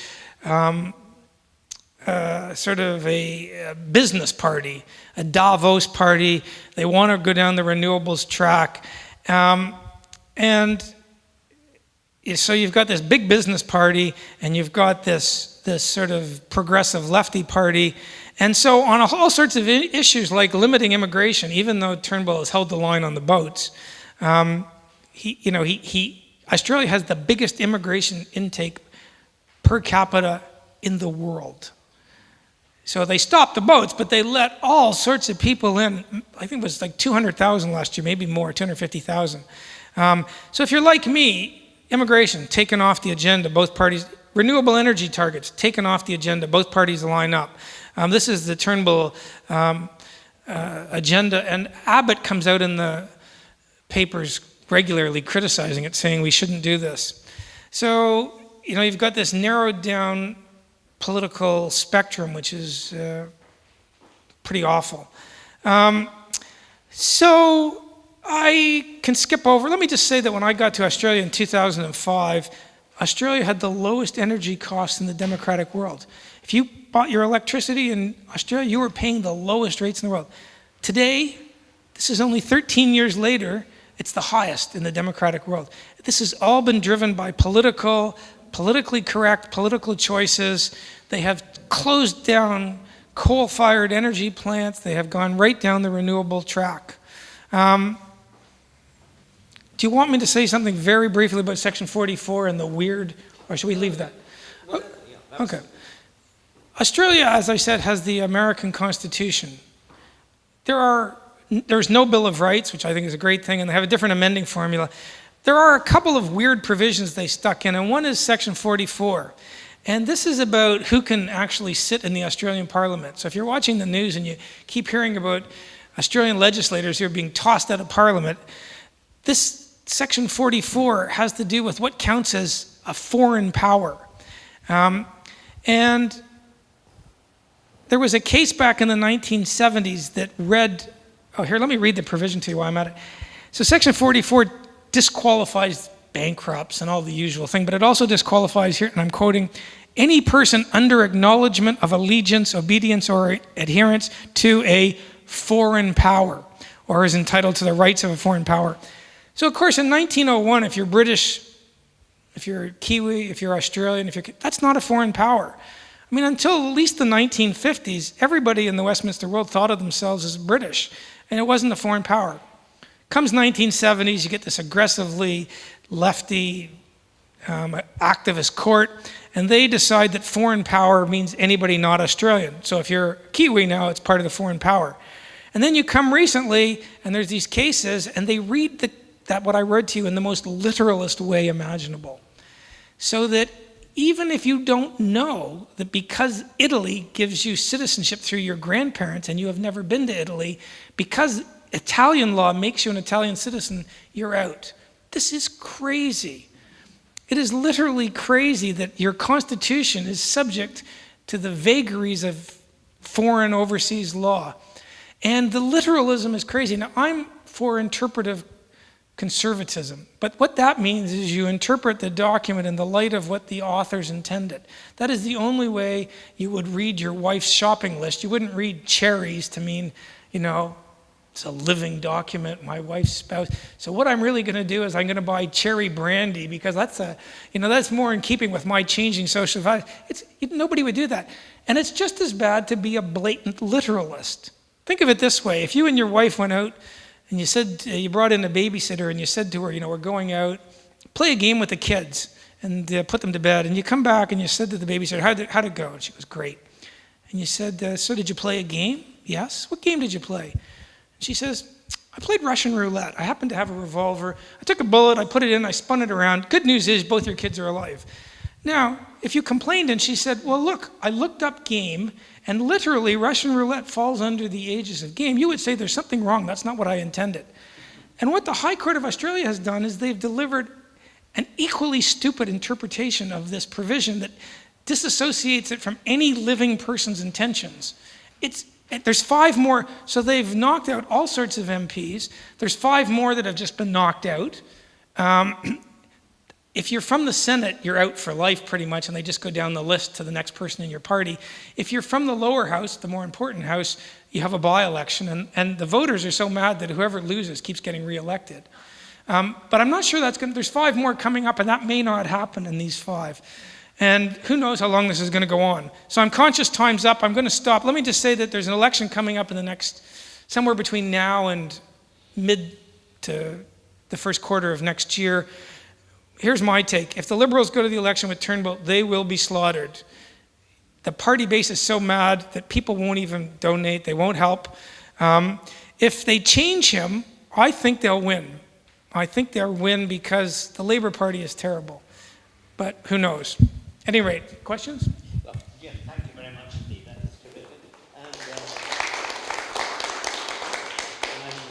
B: sort of a business party, a Davos party. They want to go down the renewables track. And so you've got this big business party, and you've got this sort of progressive lefty party. And so on all sorts of issues like limiting immigration, even though Turnbull has held the line on the boats, Australia has the biggest immigration intake per capita in the world. So they stopped the boats, but they let all sorts of people in. I think it was like 200,000 last year, maybe more, 250,000. So if you're like me, immigration taken off the agenda, both parties. Renewable energy targets taken off the agenda, both parties line up. This is the Turnbull agenda, and Abbott comes out in the papers regularly criticizing it, saying we shouldn't do this. So, you've got this narrowed down political spectrum, which is pretty awful. So I can skip over. Let me just say that when I got to Australia in 2005, Australia had the lowest energy costs in the democratic world. If you bought your electricity in Australia, you were paying the lowest rates in the world. Today, this is only 13 years later, it's the highest in the democratic world. This has all been driven by politically correct political choices. They have closed down coal-fired energy plants. They have gone right down the renewable track. Do you want me to say something very briefly about Section 44 and the weird, or should we leave that? Okay. Australia, as I said, has the American Constitution. There's no Bill of Rights, which I think is a great thing, and they have a different amending formula. There are a couple of weird provisions they stuck in, and one is Section 44. And this is about who can actually sit in the Australian Parliament. So if you're watching the news and you keep hearing about Australian legislators who are being tossed out of Parliament. This Section 44 has to do with what counts as a foreign power. And there was a case back in the 1970s that read, here, let me read the provision to you while I'm at it. So Section 44 disqualifies bankrupts and all the usual thing, but it also disqualifies here, and I'm quoting, any person under acknowledgement of allegiance, obedience, or adherence to a foreign power, or is entitled to the rights of a foreign power. So of course in 1901, if you're British, if you're Kiwi, if you're Australian, that's not a foreign power. I mean, until at least the 1950s, everybody in the Westminster world thought of themselves as British, and it wasn't a foreign power. Comes 1970s, you get this aggressively lefty activist court, and they decide that foreign power means anybody not Australian. So if you're Kiwi now, it's part of the foreign power. And then you come recently, and there's these cases, and they read that what I read to you in the most literalist way imaginable. So that even if you don't know that because Italy gives you citizenship through your grandparents and you have never been to Italy, because Italian law makes you an Italian citizen, you're out. This is crazy. It is literally crazy that your constitution is subject to the vagaries of foreign overseas law. And the literalism is crazy. Now, I'm for interpretive conservatism, but what that means is you interpret the document in the light of what the authors intended. That is the only way you would read your wife's shopping list. You wouldn't read cherries to mean, it's a living document, my wife's spouse. So what I'm really going to do is I'm going to buy cherry brandy because that's more in keeping with my changing social values. Nobody would do that. And it's just as bad to be a blatant literalist. Think of it this way. If you and your wife went out and you said, you brought in a babysitter and you said to her, we're going out, play a game with the kids and put them to bed. And you come back and you said to the babysitter, how'd it go? And she goes, great. And you said, so did you play a game? Yes. What game did you play? And she says, I played Russian roulette. I happened to have a revolver. I took a bullet, I put it in, I spun it around. Good news is both your kids are alive. Now, if you complained and she said, well, look, I looked up game, and literally Russian roulette falls under the aegis of game, you would say there's something wrong. That's not what I intended. And what the High Court of Australia has done is they've delivered an equally stupid interpretation of this provision that disassociates it from any living person's intentions. There's 5 more, so they've knocked out all sorts of MPs. There's 5 more that have just been knocked out. If you're from the Senate, you're out for life pretty much, and they just go down the list to the next person in your party. If you're from the lower house, the more important house, you have a by-election, and the voters are so mad that whoever loses keeps getting reelected. But I'm not sure there's 5 more coming up, and that may not happen in these 5. And who knows how long this is going to go on. So I'm conscious time's up. I'm going to stop. Let me just say that there's an election coming up in the next, somewhere between now and mid to the first quarter of next year. Here's my take. If the Liberals go to the election with Turnbull, they will be slaughtered. The party base is so mad that people won't even donate. They won't help. If they change him, I think they'll win. I think they'll win because the Labour Party is terrible. But who knows? At any rate, questions?
A: Well, Jim, thank you very much indeed. That is terrific.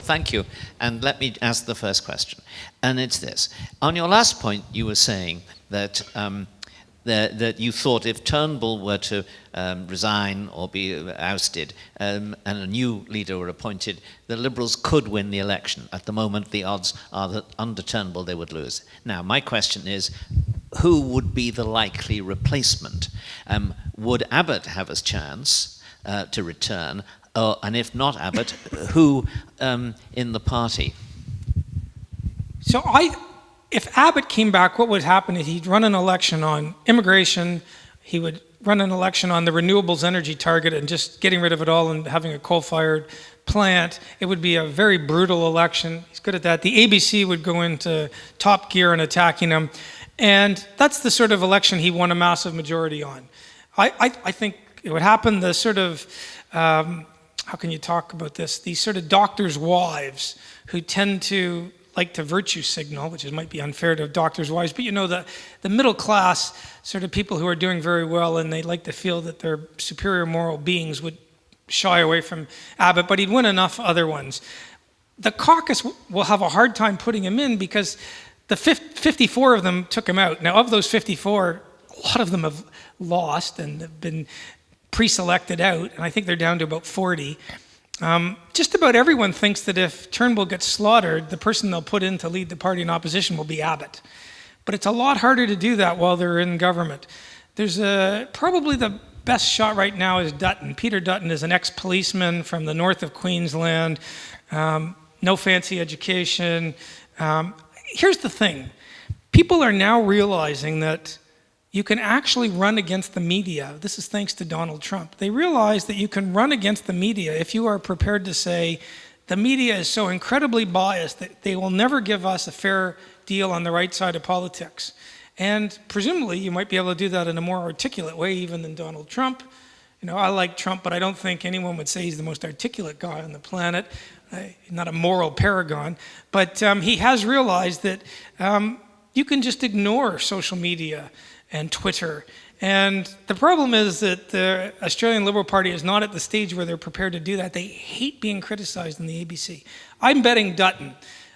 A: Thank you. And let me ask the first question. And it's this. On your last point, you were saying that that you thought if Turnbull were to resign or be ousted and a new leader were appointed, the Liberals could win the election. At the moment, the odds are that under Turnbull they would lose. Now, my question is, who would be the likely replacement? Would Abbott have a chance to return? And if not Abbott, who in the party?
B: So if Abbott came back, what would happen is he'd run an election on immigration, he would run an election on the renewables energy target and just getting rid of it all and having a coal-fired plant. It would be a very brutal election. He's good at that. The ABC would go into top gear and attacking him. And that's the sort of election he won a massive majority on. I think it would happen, the sort of, how can you talk about this? These sort of doctors' wives who tend to like to virtue signal, which might be unfair to doctors' wives, but the middle class sort of people who are doing very well and they like to feel that they're superior moral beings would shy away from Abbott, but he'd win enough other ones. The caucus will have a hard time putting him in because the 54 of them took him out. Now, of those 54, a lot of them have lost and have been pre-selected out, and I think they're down to about 40. Just about everyone thinks that if Turnbull gets slaughtered, the person they'll put in to lead the party in opposition will be Abbott. But it's a lot harder to do that while they're in government. There's probably the best shot right now is Dutton. Peter Dutton is an ex-policeman from the north of Queensland, no fancy education. Here's the thing. People are now realizing that you can actually run against the media. This is thanks to Donald Trump. They realize that you can run against the media if you are prepared to say, the media is so incredibly biased that they will never give us a fair deal on the right side of politics. And presumably you might be able to do that in a more articulate way even than Donald Trump. You know, I like Trump, but I don't think anyone would say he's the most articulate guy on the planet. Not a moral paragon. But he has realized that you can just ignore social media and Twitter. And the problem is that the Australian Liberal Party is not at the stage where they're prepared to do that. They hate being criticized in the ABC. I'm betting Dutton.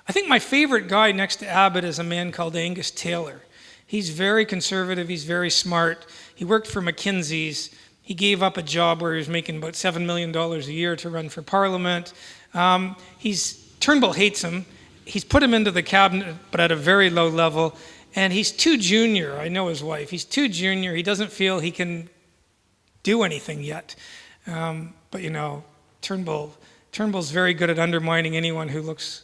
B: I think my favorite guy next to Abbott is a man called Angus Taylor. He's very conservative, he's very smart. He worked for McKinsey's. He gave up a job where he was making about $7 million a year to run for Parliament. Turnbull hates him. He's put him into the cabinet, but at a very low level. And he's too junior. I know his wife. He's too junior. He doesn't feel he can do anything yet. But you know, Turnbull's very good at undermining anyone who looks.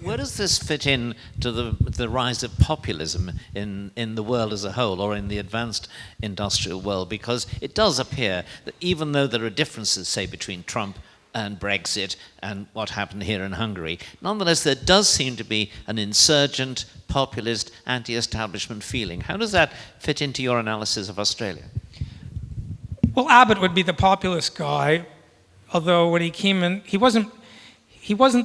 A: Where does this fit in to the rise of populism in the world as a whole, or in the advanced industrial world? Because it does appear that even though there are differences, say, between Trump and Brexit and what happened here in Hungary, nonetheless there does seem to be an insurgent, populist, anti-establishment feeling. How does that fit into your analysis of Australia?
B: Well, Abbott would be the populist guy, although when he came in, he wasn't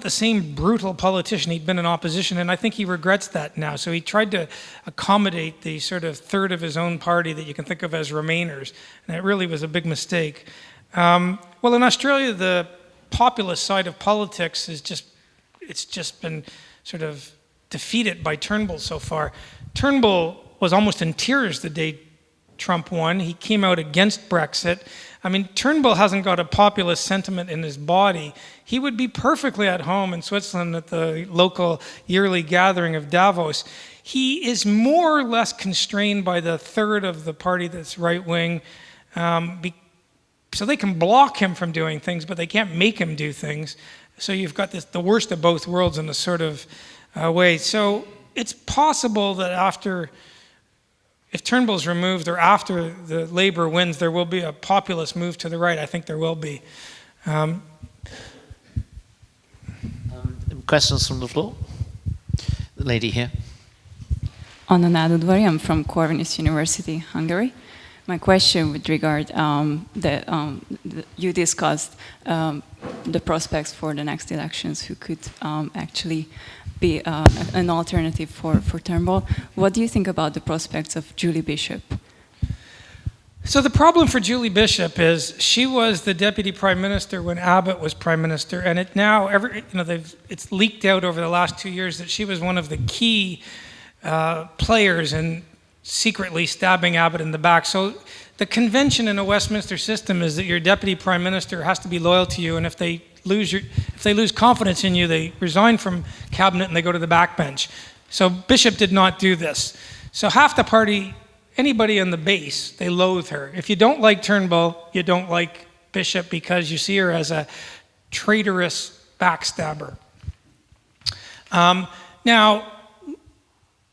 B: the same brutal politician. He'd been in opposition, and I think he regrets that now. So he tried to accommodate the sort of third of his own party that you can think of as Remainers, and it really was a big mistake. Well, in Australia, the populist side of politics it's just been sort of defeated by Turnbull so far. Turnbull was almost in tears the day Trump won. He came out against Brexit. I mean, Turnbull hasn't got a populist sentiment in his body. He would be perfectly at home in Switzerland at the local yearly gathering of Davos. He is more or less constrained by the third of the party that's right-wing, so they can block him from doing things, but they can't make him do things. So you've got the worst of both worlds in a sort of way. So it's possible that if Turnbull's removed or after the Labour wins, there will be a populist move to the right. I think there will be.
C: Questions from the floor? The lady here.
D: Anna Nádudvari, I'm from Corvinus University, Hungary. My question with regard you discussed the prospects for the next elections, who could actually be an alternative for Turnbull. What do you think about the prospects of Julie Bishop?
B: So the problem for Julie Bishop is she was the deputy prime minister when Abbott was prime minister, and it's leaked out over the last 2 years that she was one of the key players in secretly stabbing Abbott in the back. So the convention in a Westminster system is that your deputy prime minister has to be loyal to you, and if they lose confidence in you, they resign from cabinet and they go to the backbench. So Bishop did not do this. So half the party, anybody on the base, they loathe her. If you don't like Turnbull, you don't like Bishop because you see her as a traitorous backstabber. Now,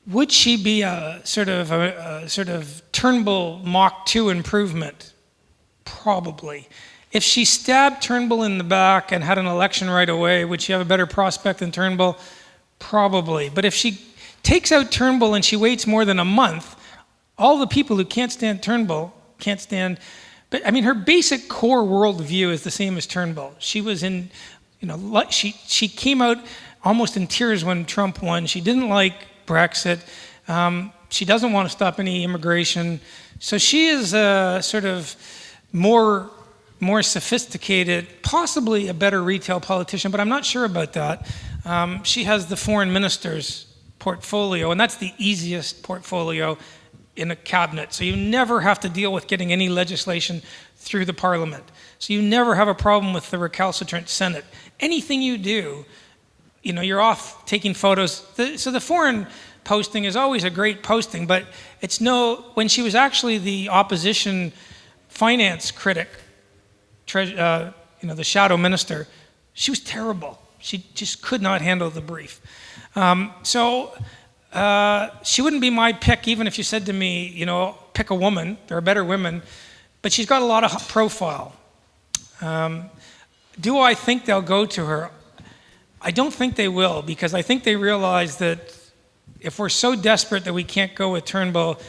B: would she be a sort of Turnbull Mach 2 improvement? Probably. If she stabbed Turnbull in the back and had an election right away, would she have a better prospect than Turnbull? Probably. But if she takes out Turnbull and she waits more than a month, all the people who can't stand Turnbull can't stand. But I mean, her basic core worldview is the same as Turnbull. She was in, she came out almost in tears when Trump won. She didn't like Brexit. She doesn't want to stop any immigration. So she is a sort of more more sophisticated, possibly a better retail politician, but I'm not sure about that. She has the foreign minister's portfolio, and that's the easiest portfolio in a cabinet. So you never have to deal with getting any legislation through the parliament. So you never have a problem with the recalcitrant Senate. Anything you do, you're off taking photos. So the foreign posting is always a great posting, but when she was actually the opposition finance critic, the shadow minister, she was terrible. She just could not handle the brief. She wouldn't be my pick, even if you said to me, pick a woman. There are better women, but she's got a lot of profile. Do I think they'll go to her? I don't think they will, because I think they realize that if we're so desperate that we can't go with Turnbull,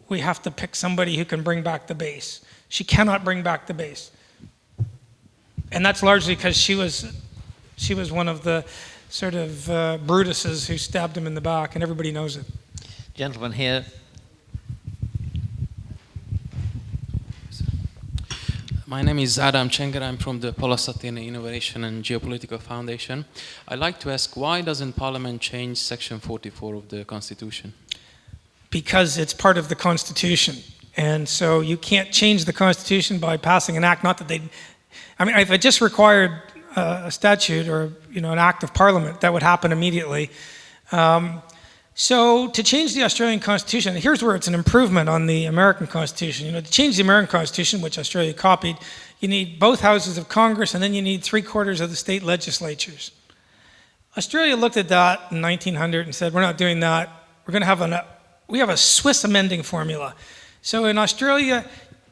B: we have to pick somebody who can bring back the base. She cannot bring back the base. And that's largely because she was one of the sort of Brutuses who stabbed him in the back, and everybody knows it.
A: Gentleman here.
E: My name is Adam Chenger. I'm from the Palasatin Innovation and Geopolitical Foundation. I'd like to ask, why doesn't Parliament change Section 44 of the Constitution?
B: Because it's part of the Constitution. And so you can't change the Constitution by passing an act, not that if it just required a statute or an act of Parliament, that would happen immediately. So to change the Australian Constitution, here's where it's an improvement on the American Constitution. To change the American Constitution, which Australia copied, you need both houses of Congress, and then you need 3/4 of the state legislatures. Australia looked at that in 1900 and said, we're not doing that. We're going to we have a Swiss amending formula. So in Australia,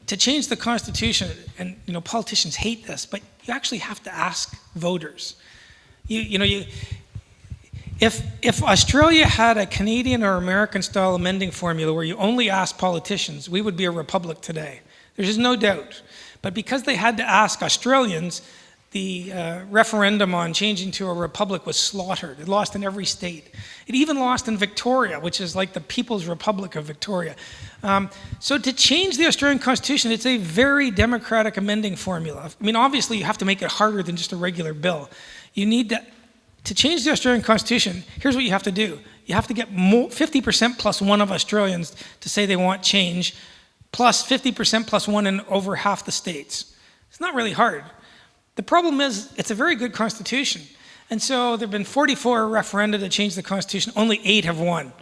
B: to change the Constitution, and politicians hate this, but you actually have to ask voters. If Australia had a Canadian or American style amending formula where you only ask politicians, we would be a republic today. There's just no doubt. But because they had to ask Australians, the referendum on changing to a republic was slaughtered. It lost in every state. It even lost in Victoria, which is like the People's Republic of Victoria. So to change the Australian Constitution, it's a very democratic amending formula. Obviously you have to make it harder than just a regular bill. You need to change the Australian Constitution. Here's what you have to do. You have to get 50% plus one of Australians to say they want change, plus 50% plus one in over half the states. It's not really hard. The problem is, it's a very good constitution. And so there have been 44 referenda to change the constitution, only 8 have won.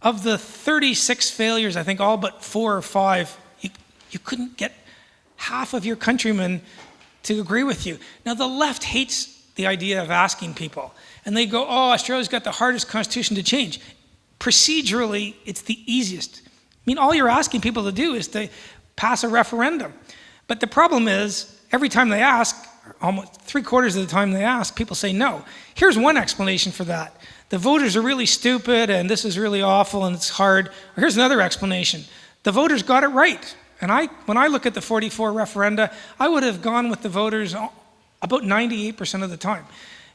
B: Of the 36 failures, I think all but 4 or 5, you couldn't get half of your countrymen to agree with you. Now the left hates the idea of asking people. And they go, Australia's got the hardest constitution to change. Procedurally, it's the easiest. All you're asking people to do is to pass a referendum. But the problem is, every time they ask, almost 3/4 of the time they ask, people say no. Here's one explanation for that. The voters are really stupid, and this is really awful, and it's hard. Or here's another explanation. The voters got it right. And when I look at the 44 referenda, I would have gone with the voters about 98% of the time.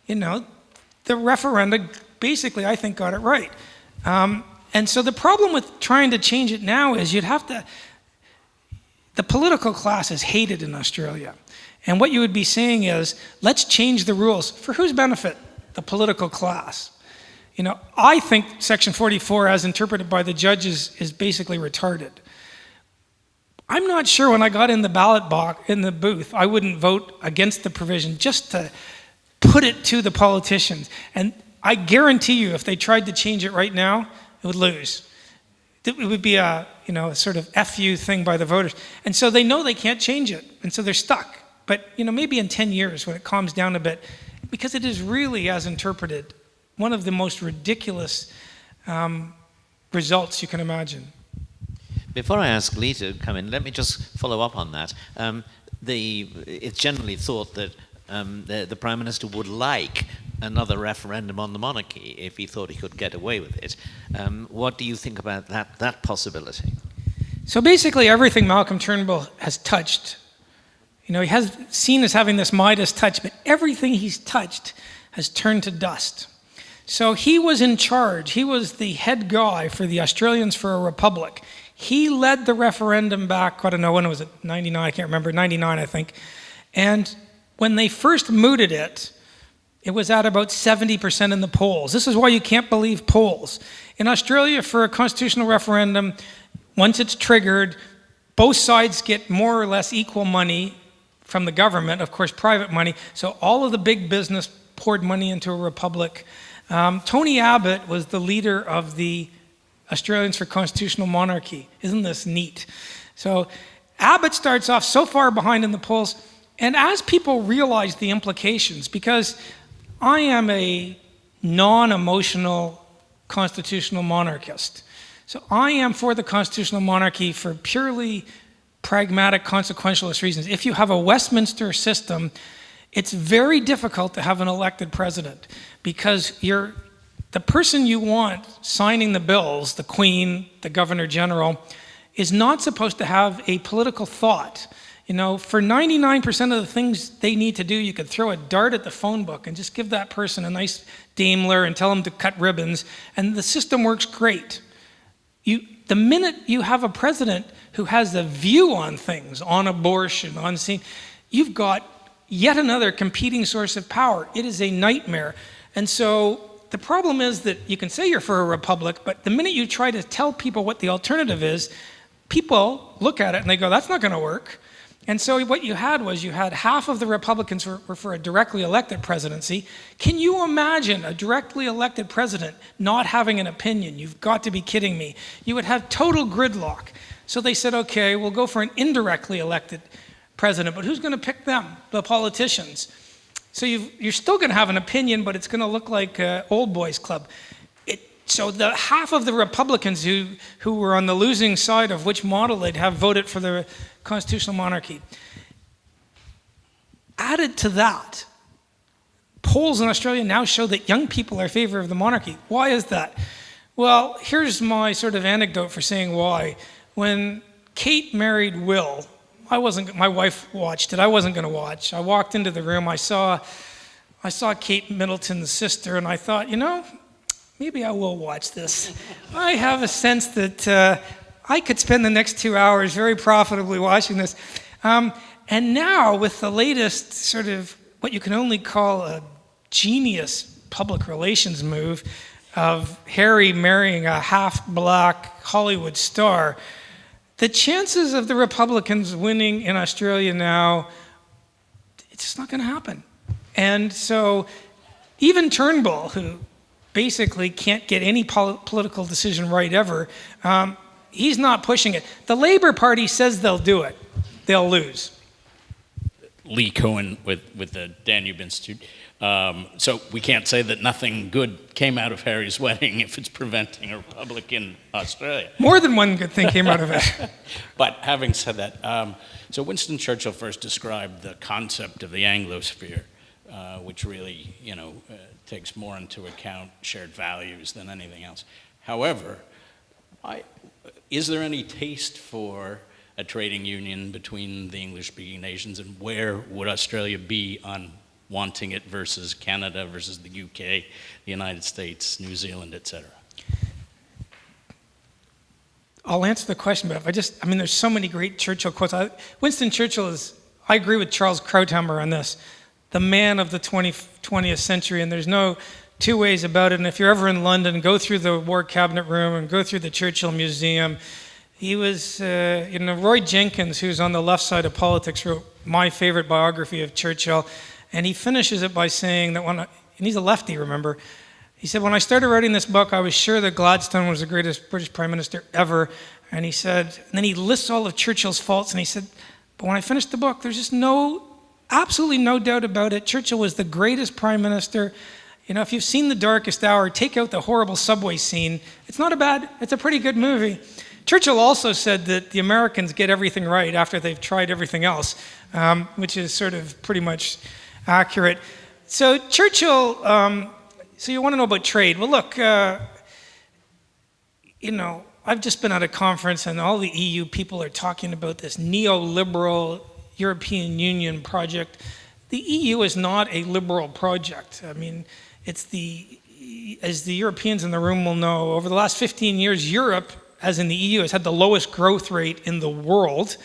B: The referenda basically, I think, got it right. And so the problem with trying to change it now is the political class is hated in Australia. And what you would be saying is, let's change the rules. For whose benefit? The political class. I think Section 44, as interpreted by the judges, is basically retarded. I'm not sure when I got in the ballot box, in the booth, I wouldn't vote against the provision just to put it to the politicians. And I guarantee you, if they tried to change it right now, it would lose. It would be a sort of FU thing by the voters. And so they know they can't change it. And so they're stuck. But, maybe in 10 years when it calms down a bit, because it is really, as interpreted, one of the most ridiculous results you can imagine.
A: Before I ask Lee to come in, let me just follow up on that. It's generally thought that the Prime Minister would like another referendum on the monarchy if he thought he could get away with it. What do you think about that possibility?
B: So basically everything Malcolm Turnbull has touched, he has seen as having this Midas touch, but everything he's touched has turned to dust. So he was in charge. He was the head guy for the Australians for a Republic. He led the referendum back, I don't know, when was it, 99, I can't remember, 99 I think. And when they first mooted it, it was at about 70% in the polls. This is why you can't believe polls. In Australia, for a constitutional referendum, once it's triggered, both sides get more or less equal money from the government, of course, private money. So all of the big business poured money into a republic. Tony Abbott was the leader of the Australians for Constitutional Monarchy. Isn't this neat? So Abbott starts off so far behind in the polls, and as people realize the implications, because I am a non-emotional constitutional monarchist. So I am for the constitutional monarchy for purely pragmatic, consequentialist reasons. If you have a Westminster system, it's very difficult to have an elected president because the person you want signing the bills, the Queen, the Governor General, is not supposed to have a political thought. You know, for 99% of the things they need to do, you could throw a dart at the phone book and just give that person a nice Daimler and tell them to cut ribbons, and the system works great. The minute you have a president who has a view on things, on abortion, on scene, you've got yet another competing source of power. It is a nightmare. And so the problem is that you can say you're for a republic, but the minute you try to tell people what the alternative is, people look at it and they go, that's not going to work. And so what you had was half of the Republicans were for a directly elected presidency. Can you imagine a directly elected president not having an opinion? You've got to be kidding me. You would have total gridlock. So they said, okay, we'll go for an indirectly elected president, but who's going to pick them? The politicians. So you're still going to have an opinion, but it's going to look like Old Boys Club. So the half of the Republicans who were on the losing side of which model they'd have voted for the constitutional monarchy. Added to that, polls in Australia now show that young people are in favor of the monarchy. Why is that? Well, here's my sort of anecdote for saying why. When Kate married Will, my wife watched it, I wasn't going to watch. I walked into the room, I saw Kate Middleton's sister, and I thought, maybe I will watch this. I have a sense that I could spend the next 2 hours very profitably watching this. And now with the latest sort of what you can only call a genius public relations move of Harry marrying a half-black Hollywood star, the chances of the Republicans winning in Australia now, it's just not going to happen. And so even Turnbull, who basically can't get any political decision right ever, he's not pushing it. The Labour Party says they'll do it. They'll lose.
F: Lee Cohen with the Danube Institute. So we can't say that nothing good came out of Harry's wedding if it's preventing a republic in Australia.
B: More than one good thing came out of it.
F: But having said that, so Winston Churchill first described the concept of the Anglosphere, which really, takes more into account shared values than anything else. However, is there any taste for a trading union between the English-speaking nations, and where would Australia be on wanting it versus Canada versus the UK, the United States, New Zealand, etc.?
B: I'll answer the question, but there's so many great Churchill quotes. Winston Churchill I agree with Charles Krauthammer on this, the man of the 20th century, and there's no two ways about it. And if you're ever in London, go through the War Cabinet Room and go through the Churchill Museum. He was, Roy Jenkins, who's on the left side of politics, wrote my favorite biography of Churchill, and he finishes it by saying that and he's a lefty, remember, he said, when I started writing this book, I was sure that Gladstone was the greatest British Prime Minister ever, and he said, and then he lists all of Churchill's faults, and he said, but when I finished the book, there's just absolutely no doubt about it, Churchill was the greatest Prime Minister. If you've seen The Darkest Hour, take out the horrible subway scene, it's a pretty good movie. Churchill also said that the Americans get everything right after they've tried everything else, which is sort of pretty much accurate. So Churchill, so you want to know about trade. Well, look, I've just been at a conference and all the EU people are talking about this neoliberal European Union project. The EU is not a liberal project. As the Europeans in the room will know, over the last 15 years, Europe as in the EU, has had the lowest growth rate in the world.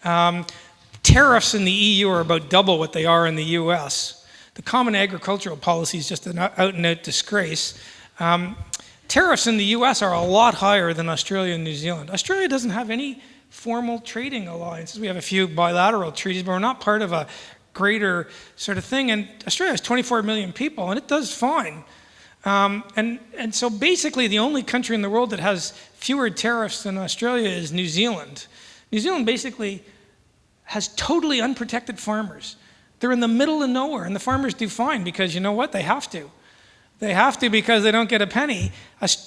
B: Tariffs in the EU are about double what they are in the US. The common agricultural policy is just an out-and-out disgrace. Tariffs in the US are a lot higher than Australia and New Zealand. Australia doesn't have any formal trading alliances. We have a few bilateral treaties, but we're not part of a greater sort of thing. And Australia has 24 million people, and it does fine. And so basically the only country in the world that has fewer tariffs than Australia is New Zealand. New Zealand basically has totally unprotected farmers. They're in the middle of nowhere, and the farmers do fine because you know what? They have to. They have to because they don't get a penny.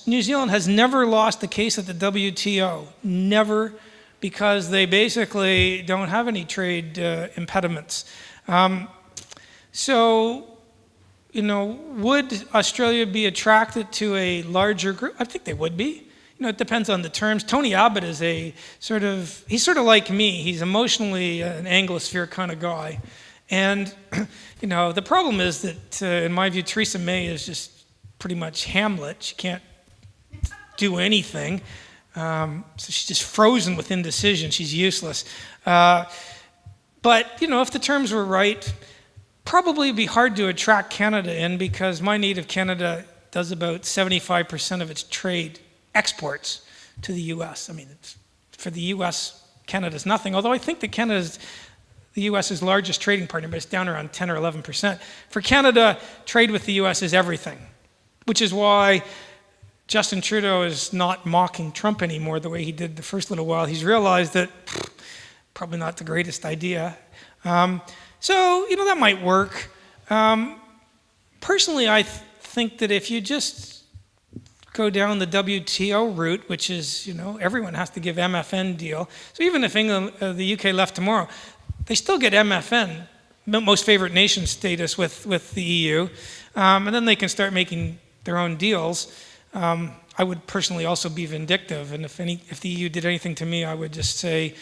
B: New Zealand has never lost a case at the WTO. Never, because they basically don't have any trade impediments. So, you know, would Australia be attracted to a larger group? I think they would be. You know, it depends on the terms. Tony Abbott is he's sort of like me. He's emotionally an Anglosphere kind of guy. And, you know, the problem is that, in my view, Theresa May is just pretty much Hamlet. She can't do anything. So she's just frozen with indecision. She's useless. But, you know, if the terms were right, probably it'd be hard to attract Canada in because my native Canada does about 75% of its trade exports to the U.S. I mean, for the U.S., Canada's nothing, although I think that Canada's the U.S.'s largest trading partner, but it's down around 10 or 11%. For Canada, trade with the U.S. is everything, which is why Justin Trudeau is not mocking Trump anymore the way he did the first little while. He's realized that probably not the greatest idea. So, you know, that might work. Personally, I think that if you just go down the WTO route, which is, you know, everyone has to give MFN deal. So even if England, the UK left tomorrow, they still get MFN, most favored nation status with the EU, and then they can start making their own deals. I would personally also be vindictive, and if the EU did anything to me, I would just say,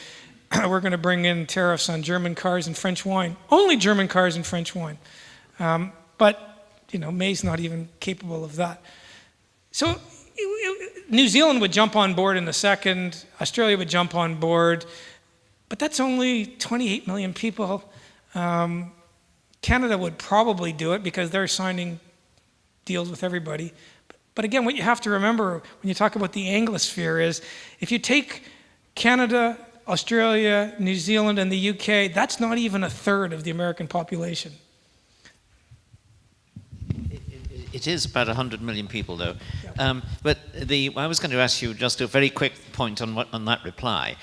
B: we're going to bring in tariffs on German cars and French wine. Only German cars and French wine. But, you know, May's not even capable of that. So New Zealand would jump on board in a second. Australia would jump on board. But that's only 28 million people. Canada would probably do it because they're signing deals with everybody. But again, what you have to remember when you talk about the Anglosphere is if you take Canada, Australia, New Zealand, and the UK, that's not even a third of the American population.
A: It is about 100 million people, though. Yeah. But I was going to ask you just a very quick point on that reply.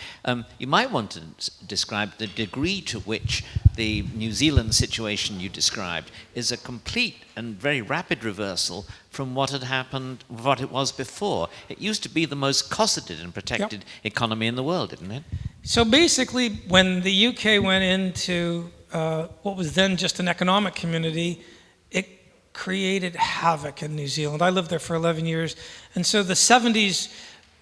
A: You might want to describe the degree to which the New Zealand situation you described is a complete and very rapid reversal from what had happened, what it was before. It used to be the most cosseted and protected economy in the world, didn't it?
B: So basically, when the UK went into what was then just an economic community, it created havoc in New Zealand. I lived there for 11 years. And so the 70s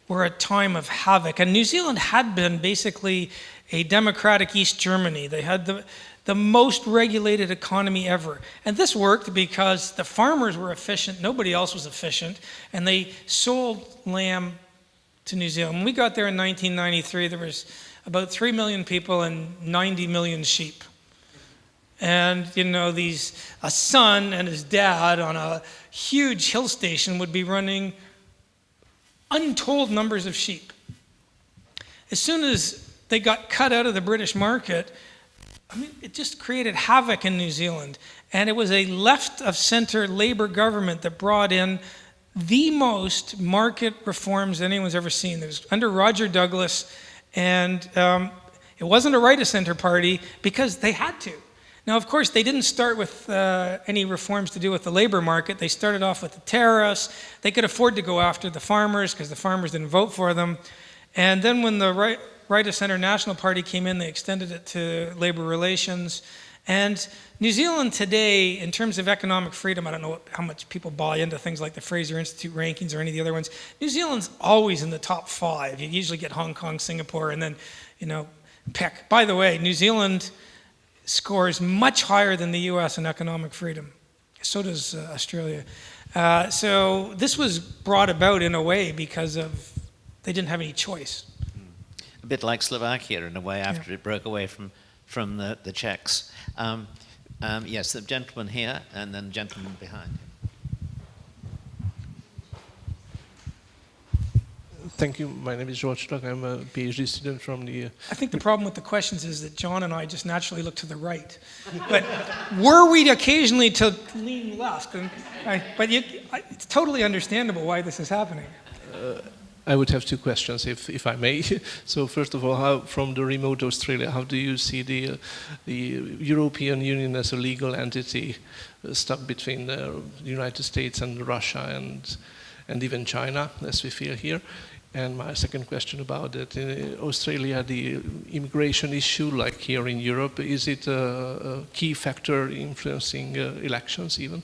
B: were a time of havoc. And New Zealand had been basically a democratic East Germany. They had the most regulated economy ever. And this worked because the farmers were efficient, nobody else was efficient, and they sold lamb to New Zealand. When we got there in 1993, there was about 3 million people and 90 million sheep. And, you know, a son and his dad on a huge hill station would be running untold numbers of sheep. As soon as they got cut out of the British market, I mean, it just created havoc in New Zealand. And it was a left-of-center Labour government that brought in the most market reforms anyone's ever seen. It was under Roger Douglas, and it wasn't a right-of-center party because they had to. Now, of course, they didn't start with any reforms to do with the labor market. They started off with the tariffs. They could afford to go after the farmers because the farmers didn't vote for them. And then when the right-of-center National Party came in, they extended it to labor relations. And New Zealand today, in terms of economic freedom, I don't know how much people buy into things like the Fraser Institute rankings or any of the other ones. New Zealand's always in the top 5. You usually get Hong Kong, Singapore, and then, you know, pick. By the way, New Zealand scores much higher than the US in economic freedom. So does Australia. So this was brought about in a way because of they didn't have any choice.
A: A bit like Slovakia in a way after it broke away from the Czechs. Yes, the gentleman here and then the gentleman behind.
G: Thank you. My name is George Tuck. I'm a PhD student from the...
B: I think the problem with the questions is that John and I just naturally look to the right. But were we occasionally to lean left? It's totally understandable why this is happening.
G: I would have two questions, if I may. So first of all, from the remote Australia, how do you see the European Union as a legal entity stuck between the United States and Russia and even China, as we feel here? And my second question about it, in Australia, the immigration issue, like here in Europe, is it a key factor influencing elections even?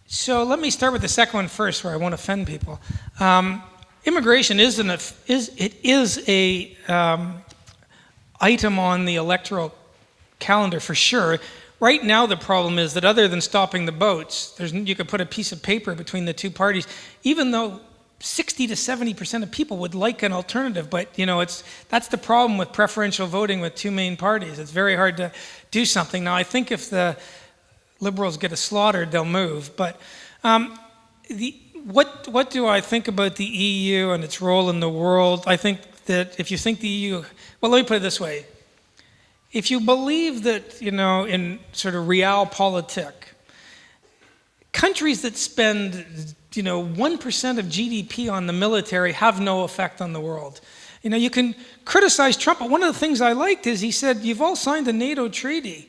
B: So let me start with the second one first, where I won't offend people. Immigration is an item on the electoral calendar for sure. Right now, the problem is that other than stopping the boats, you could put a piece of paper between the two parties, even though 60 to 70% of people would like an alternative. But that's the problem with preferential voting with two main parties. It's very hard to do something. Now, I think if the Liberals get slaughtered, they'll move. But what do I think about the EU and its role in the world? I think that if you think the EU, well, let me put it this way. If you believe that, in sort of realpolitik, countries that spend, 1% of GDP on the military have no effect on the world. You can criticize Trump, but one of the things I liked is he said, you've all signed a NATO treaty.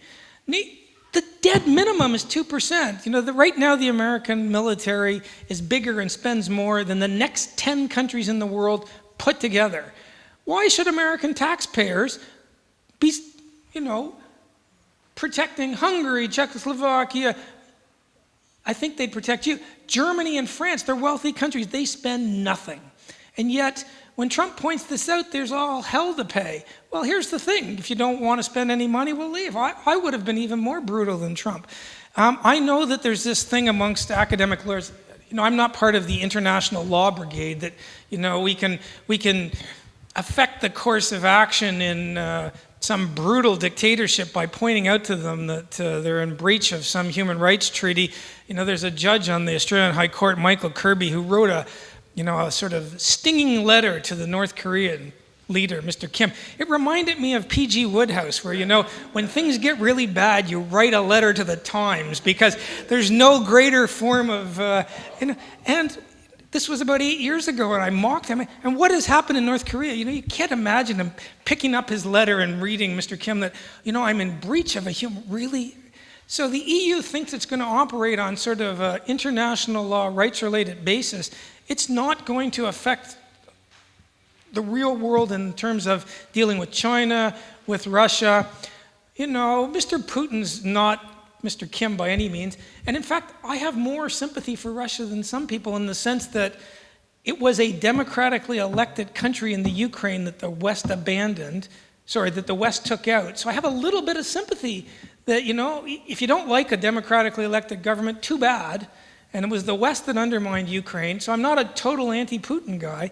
B: The dead minimum is 2%. Right now the American military is bigger and spends more than the next 10 countries in the world put together. Why should American taxpayers be protecting Hungary, Czechoslovakia? I think they'd protect you. Germany and France, they're wealthy countries. They spend nothing. And yet, when Trump points this out, there's all hell to pay. Well, here's the thing. If you don't want to spend any money, we'll leave. I would have been even more brutal than Trump. I know that there's this thing amongst academic lawyers. I'm not part of the international law brigade that, we can affect the course of action in some brutal dictatorship by pointing out to them that they're in breach of some human rights treaty. There's a judge on the Australian High Court, Michael Kirby, who wrote a sort of stinging letter to the North Korean leader, Mr. Kim. It reminded me of P.G. Wodehouse, where, when things get really bad, you write a letter to the Times, because there's no greater form of, and this was about 8 years ago, and I mocked him. And what has happened in North Korea? You can't imagine him picking up his letter and reading, Mr. Kim, that, I'm in breach of a human, really? So the EU thinks it's going to operate on sort of an international law, rights-related basis. It's not going to affect the real world in terms of dealing with China, with Russia. Mr. Putin's not Mr. Kim by any means. And in fact, I have more sympathy for Russia than some people, in the sense that it was a democratically elected country in the Ukraine that the West that the West took out. So I have a little bit of sympathy that, if you don't like a democratically elected government, too bad. And it was the West that undermined Ukraine. So I'm not a total anti-Putin guy.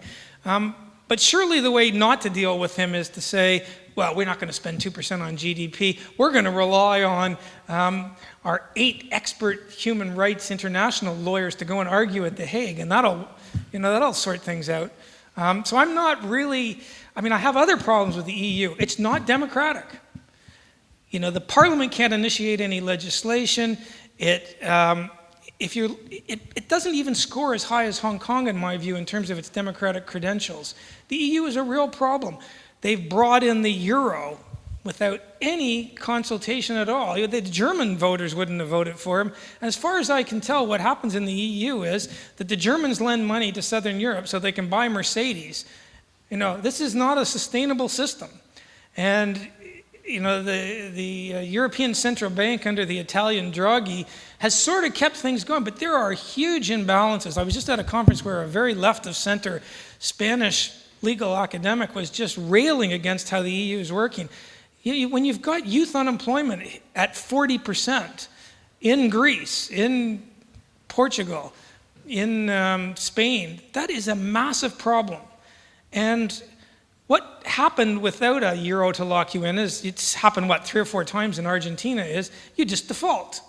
B: But surely the way not to deal with him is to say, well, we're not going to spend 2% on GDP. We're going to rely on our 8 expert human rights international lawyers to go and argue at The Hague, and that'll sort things out. So I'm not really, I have other problems with the EU. It's not democratic. The Parliament can't initiate any legislation. It doesn't even score as high as Hong Kong, in my view, in terms of its democratic credentials. The EU is a real problem. They've brought in the euro without any consultation at all. The German voters wouldn't have voted for him. And as far as I can tell, what happens in the EU is that the Germans lend money to Southern Europe so they can buy Mercedes. This is not a sustainable system. And the European Central Bank under the Italian Draghi has sort of kept things going, but there are huge imbalances. I was just at a conference where a very left of center Spanish legal academic was just railing against how the EU is working. When you've got youth unemployment at 40% in Greece, in Portugal, in Spain. That is a massive problem. And what happened without a euro to lock you in is, it's happened, 3 or 4 times in Argentina, is you just default.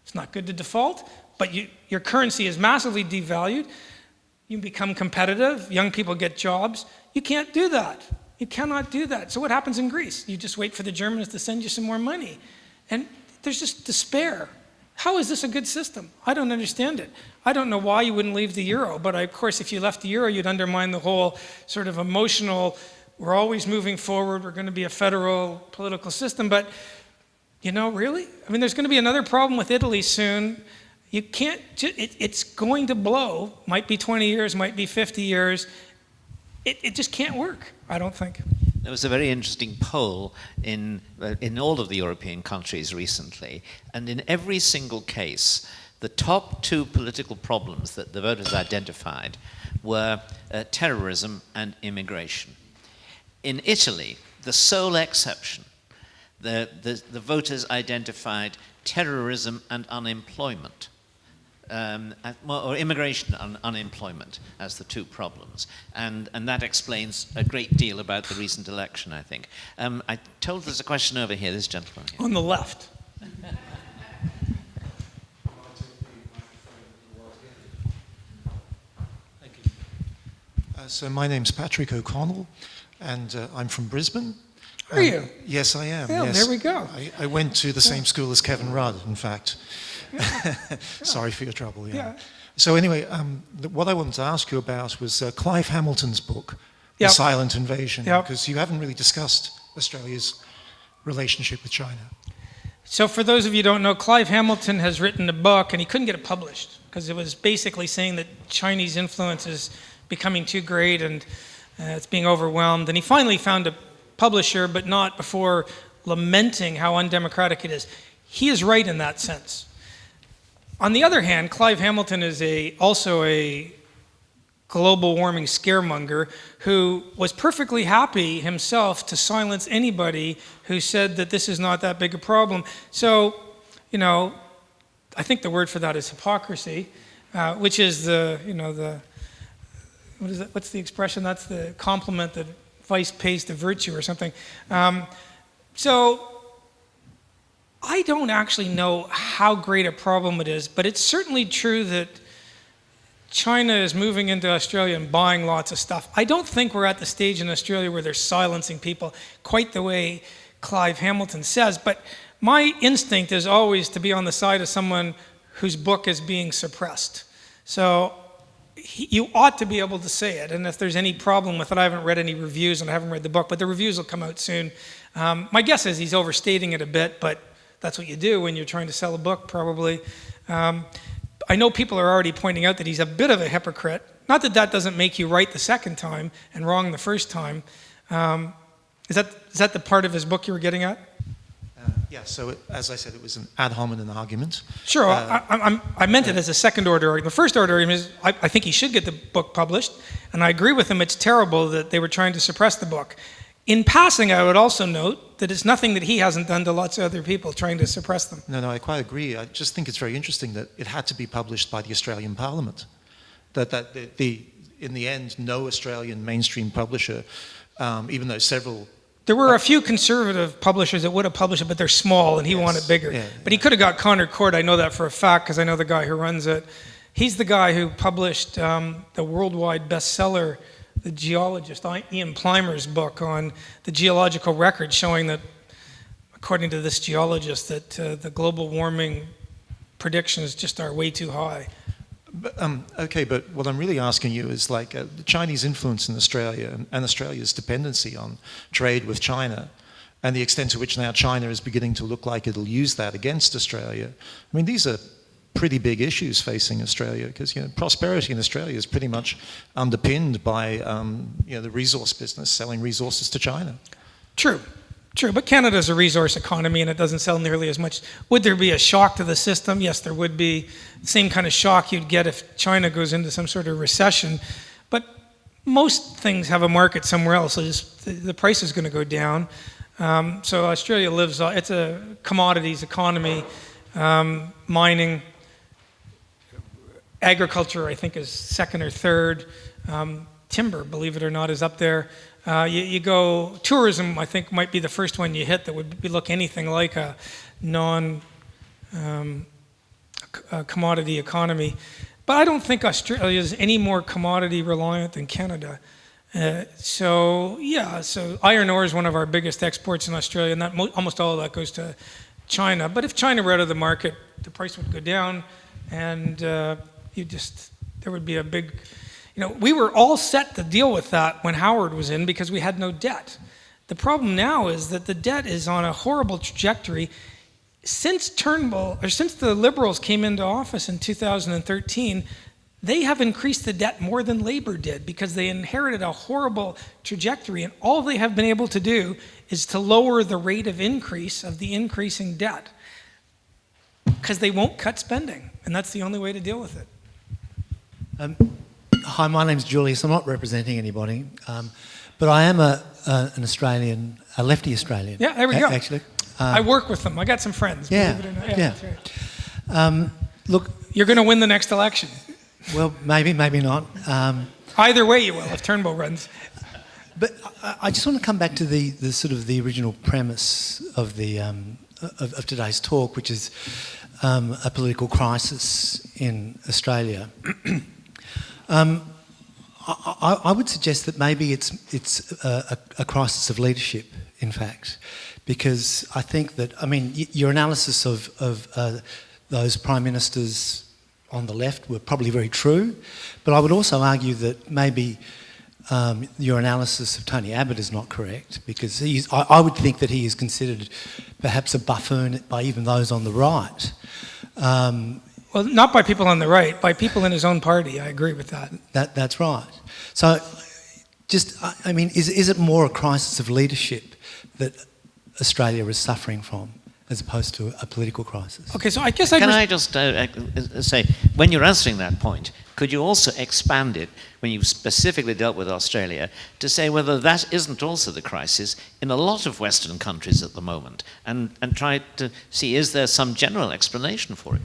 B: It's not good to default, but your currency is massively devalued. You become competitive, young people get jobs. You can't do that. You cannot do that. So what happens in Greece? You just wait for the Germans to send you some more money. And there's just despair. How is this a good system? I don't understand it. I don't know why you wouldn't leave the euro, but of course, if you left the euro, you'd undermine the whole sort of emotional, we're always moving forward, we're going to be a federal political system, but really? I mean, there's going to be another problem with Italy soon. You can't, it's going to blow, might be 20 years, might be 50 years. It just can't work, I don't think.
A: There was a very interesting poll in all of the European countries recently, and in every single case, the top 2 political problems that the voters identified were terrorism and immigration. In Italy, the sole exception, the voters identified terrorism and unemployment, or immigration and unemployment as the 2 problems. And that explains a great deal about the recent election, I think. I told there's a question over here, this gentleman here.
B: On the left.
H: Thank you. So my name's Patrick O'Connell, and I'm from Brisbane.
B: Are you?
H: Yes, I am.
B: Yeah,
H: yes.
B: there we go.
H: I went to the same school as Kevin Rudd, in fact. Sorry for your trouble. Yeah. So anyway, what I wanted to ask you about was Clive Hamilton's book, The Silent Invasion, because you haven't really discussed Australia's relationship with China.
B: So for those of you who don't know, Clive Hamilton has written a book, and he couldn't get it published because it was basically saying that Chinese influence is becoming too great and it's being overwhelmed. And he finally found a publisher, but not before lamenting how undemocratic it is. He is right in that sense. On the other hand, Clive Hamilton is also a global warming scaremonger who was perfectly happy himself to silence anybody who said that this is not that big a problem. So, I think the word for that is hypocrisy, which is what's the expression? That's the compliment that vice pays to virtue or something. So I don't actually know how great a problem it is, but it's certainly true that China is moving into Australia and buying lots of stuff. I don't think we're at the stage in Australia where they're silencing people quite the way Clive Hamilton says, but my instinct is always to be on the side of someone whose book is being suppressed. So you ought to be able to say it, and if there's any problem with it, I haven't read any reviews and I haven't read the book, but the reviews will come out soon. My guess is he's overstating it a bit, but that's what you do when you're trying to sell a book, probably. I know people are already pointing out that he's a bit of a hypocrite. Not that that doesn't make you right the second time and wrong the first time. Is that the part of his book you were getting at?
H: Yeah, so as I said, it was an ad hominem argument.
B: Sure, I meant it as a second order argument. The first order argument is I think he should get the book published, and I agree with him, it's terrible that they were trying to suppress the book. In passing, I would also note that it's nothing that he hasn't done to lots of other people trying to suppress them.
H: No, I quite agree. I just think it's very interesting that it had to be published by the Australian Parliament. In the end, no Australian mainstream publisher, even though several...
B: There were a few conservative publishers that would have published it, but they're small, and he wanted bigger. Yeah, but he could have got Connor Court, I know that for a fact, because I know the guy who runs it. He's the guy who published the worldwide bestseller, the geologist, Ian Plimer's book on the geological record, showing that, according to this geologist, that the global warming predictions just are way too high.
H: Okay, but what I'm really asking you is the Chinese influence in Australia and Australia's dependency on trade with China and the extent to which now China is beginning to look like it'll use that against Australia. I mean, these are pretty big issues facing Australia because prosperity in Australia is pretty much underpinned by the resource business selling resources to China. True, but Canada's a resource economy and it doesn't sell nearly as much. Would there be a shock to the system? Yes, there would be. The same kind of shock you'd get if China goes into some sort of recession. But most things have a market somewhere else, so the price is going to go down. So Australia it's a commodities economy, mining.
B: Agriculture, I think, is second or third. Timber, believe it or not, is up there. You go, tourism, I think, might be the first one you hit that would look anything like a non-commodity economy. But I don't think Australia is any more commodity reliant than Canada. So iron ore is one of our biggest exports in Australia, and that almost all of that goes to China. But if China were out of the market, the price would go down, and there would be a big, we were all set to deal with that when Howard was in because we had no debt. The problem now is that the debt is on a horrible trajectory. Since the Liberals came into office in 2013, they have increased the debt more than Labor did because they inherited a horrible trajectory, and all they have been able to do is to lower the rate of increase of the increasing debt because they won't cut spending, and that's the only way to deal with it.
I: Hi, my name's Julius. I'm not representing anybody, but I am an Australian, a lefty Australian.
B: Yeah, there we go.
I: Actually,
B: I work with them. I got some friends.
I: Yeah,
B: Believe it or not.
I: yeah.
B: That's right.
I: Look,
B: you're going to win the next election.
I: Well, maybe not.
B: Either way, you will if Turnbull runs.
I: But I just want to come back to the sort of the original premise of the of today's talk, which is a political crisis in Australia. I would suggest that maybe it's a crisis of leadership, in fact, because I think that, your analysis of those prime ministers on the left were probably very true, but I would also argue that maybe your analysis of Tony Abbott is not correct, because I would think that he is considered perhaps a buffoon by even those on the right.
B: Well, not by people on the right, by people in his own party. I agree with that.
I: That's right. So, is it more a crisis of leadership that Australia is suffering from, as opposed to a political crisis?
B: Okay, so I guess
A: Can I just say, when you're answering that point, could you also expand it, when you specifically dealt with Australia, to say whether that isn't also the crisis in a lot of Western countries at the moment, and try to see, is there some general explanation for it?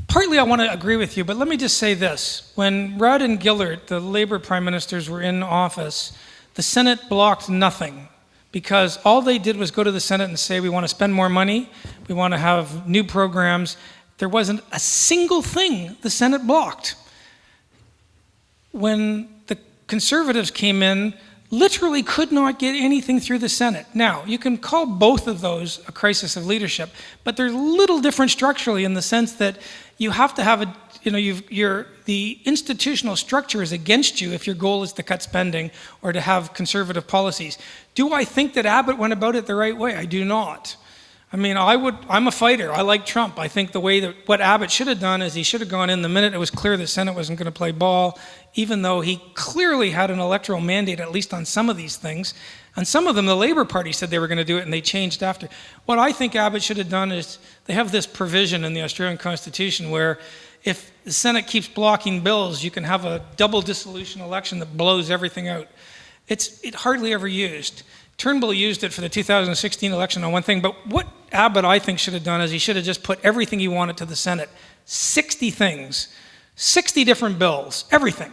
B: Partly I want to agree with you, but let me just say this. When Rudd and Gillard, the Labour prime ministers, were in office, the Senate blocked nothing, because all they did was go to the Senate and say, we want to spend more money, we want to have new programs. There wasn't a single thing the Senate blocked. When the Conservatives came in, literally could not get anything through the Senate. Now, you can call both of those a crisis of leadership, but they're a little different structurally in the sense that you have to have the institutional structure is against you if your goal is to cut spending or to have conservative policies. Do I think that Abbott went about it the right way? I do not. I'm a fighter. I like Trump. I think what Abbott should have done is he should have gone in the minute it was clear the Senate wasn't going to play ball, even though he clearly had an electoral mandate, at least on some of these things. On some of them, the Labour Party said they were going to do it, and they changed after. What I think Abbott should have done is, they have this provision in the Australian Constitution where if the Senate keeps blocking bills, you can have a double dissolution election that blows everything out. It hardly ever used. Turnbull used it for the 2016 election on one thing, but what Abbott, I think, should have done is he should have just put everything he wanted to the Senate. 60 things, 60 different bills, everything.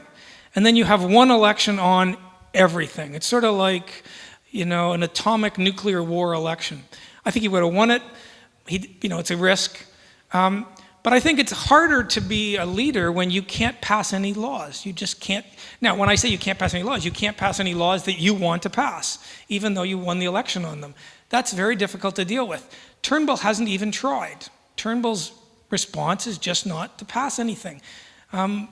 B: And then you have one election on everything. It's sort of like, an atomic nuclear war election. I think he would have won it. It's a risk. But I think it's harder to be a leader when you can't pass any laws. You just can't. Now, when I say you can't pass any laws, you can't pass any laws that you want to pass, even though you won the election on them. That's very difficult to deal with. Turnbull hasn't even tried. Turnbull's response is just not to pass anything.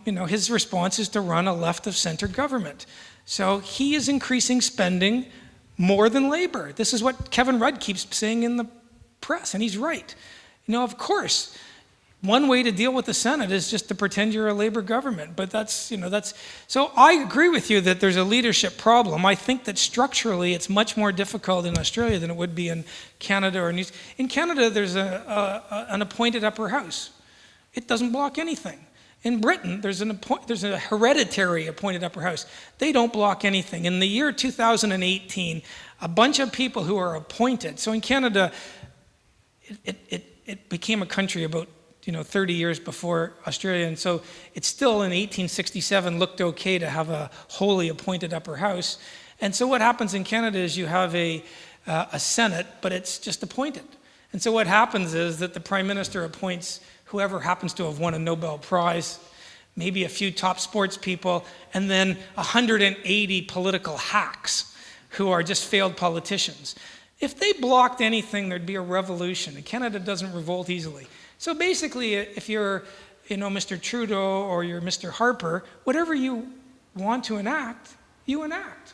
B: His response is to run a left-of-center government. So he is increasing spending more than Labour. This is what Kevin Rudd keeps saying in the press, and he's right. Of course, one way to deal with the Senate is just to pretend you're a Labour government, but that's. So I agree with you that there's a leadership problem. I think that structurally it's much more difficult in Australia than it would be in Canada or New Zealand. In Canada, there's an appointed upper house. It doesn't block anything. In Britain, there's a hereditary appointed upper house. They don't block anything. In the year 2018, a bunch of people who are appointed. So in Canada, it became a country about 30 years before Australia. And so it still in 1867 looked okay to have a wholly appointed upper house. And so what happens in Canada is you have a Senate, but it's just appointed. And so what happens is that the Prime Minister appoints whoever happens to have won a Nobel Prize, maybe a few top sports people, and then 180 political hacks who are just failed politicians. If they blocked anything, there'd be a revolution. And Canada doesn't revolt easily. So basically, if you're, Mr. Trudeau or you're Mr. Harper, whatever you want to enact, you enact.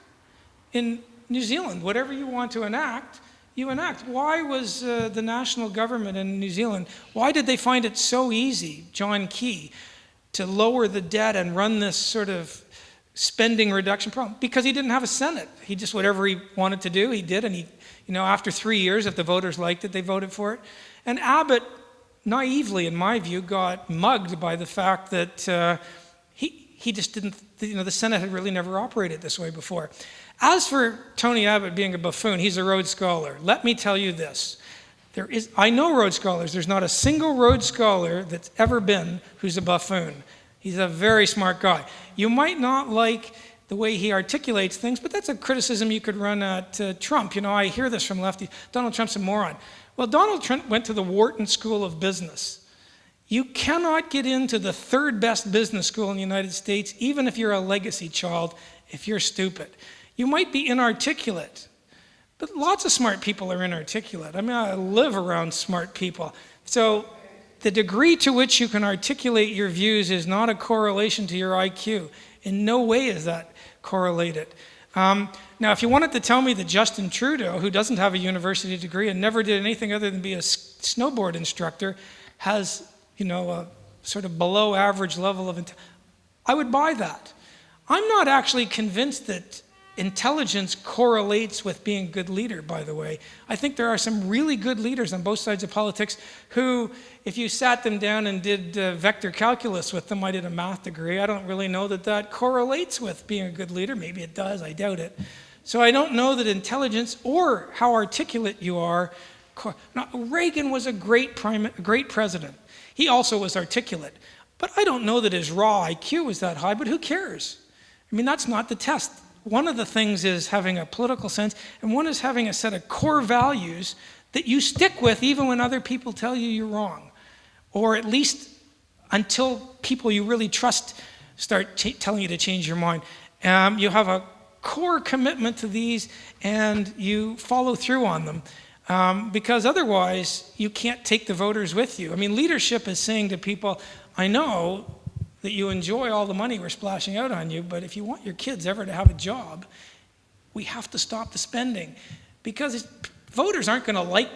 B: In New Zealand, whatever you want to enact, you enact. Why was the national government in New Zealand, why did they find it so easy, John Key, to lower the debt and run this sort of spending reduction program? Because he didn't have a Senate. He just, whatever he wanted to do, he did. And he, after 3 years, if the voters liked it, they voted for it. And Abbott, naively, in my view, got mugged by the fact that he just didn't, the Senate had really never operated this way before. As for Tony Abbott being a buffoon, he's a Rhodes Scholar. Let me tell you this. I know Rhodes Scholars. There's not a single Rhodes Scholar that's ever been who's a buffoon. He's a very smart guy. You might not like the way he articulates things, but that's a criticism you could run at Trump. I hear this from lefties. Donald Trump's a moron. Well, Donald Trump went to the Wharton School of Business. You cannot get into the third best business school in the United States, even if you're a legacy child, if you're stupid. You might be inarticulate, but lots of smart people are inarticulate. I mean, I live around smart people. So the degree to which you can articulate your views is not a correlation to your IQ. In no way is that correlated. Now, if you wanted to tell me that Justin Trudeau, who doesn't have a university degree and never did anything other than be a snowboard instructor, has, a sort of below average level of I would buy that. I'm not actually convinced that intelligence correlates with being a good leader, by the way. I think there are some really good leaders on both sides of politics who, if you sat them down and did vector calculus with them, I did a math degree, I don't really know that correlates with being a good leader. Maybe it does, I doubt it. So I don't know that intelligence or how articulate you are. Now, Reagan was a great president. He also was articulate. But I don't know that his raw IQ was that high, but who cares? I mean, that's not the test. One of the things is having a political sense, and one is having a set of core values that you stick with even when other people tell you you're wrong. Or at least until people you really trust start telling you to change your mind. You have a core commitment to these and you follow through on them. Because otherwise, you can't take the voters with you. I mean, leadership is saying to people, I know that you enjoy all the money we're splashing out on you, but if you want your kids ever to have a job, we have to stop the spending. Because voters aren't going to like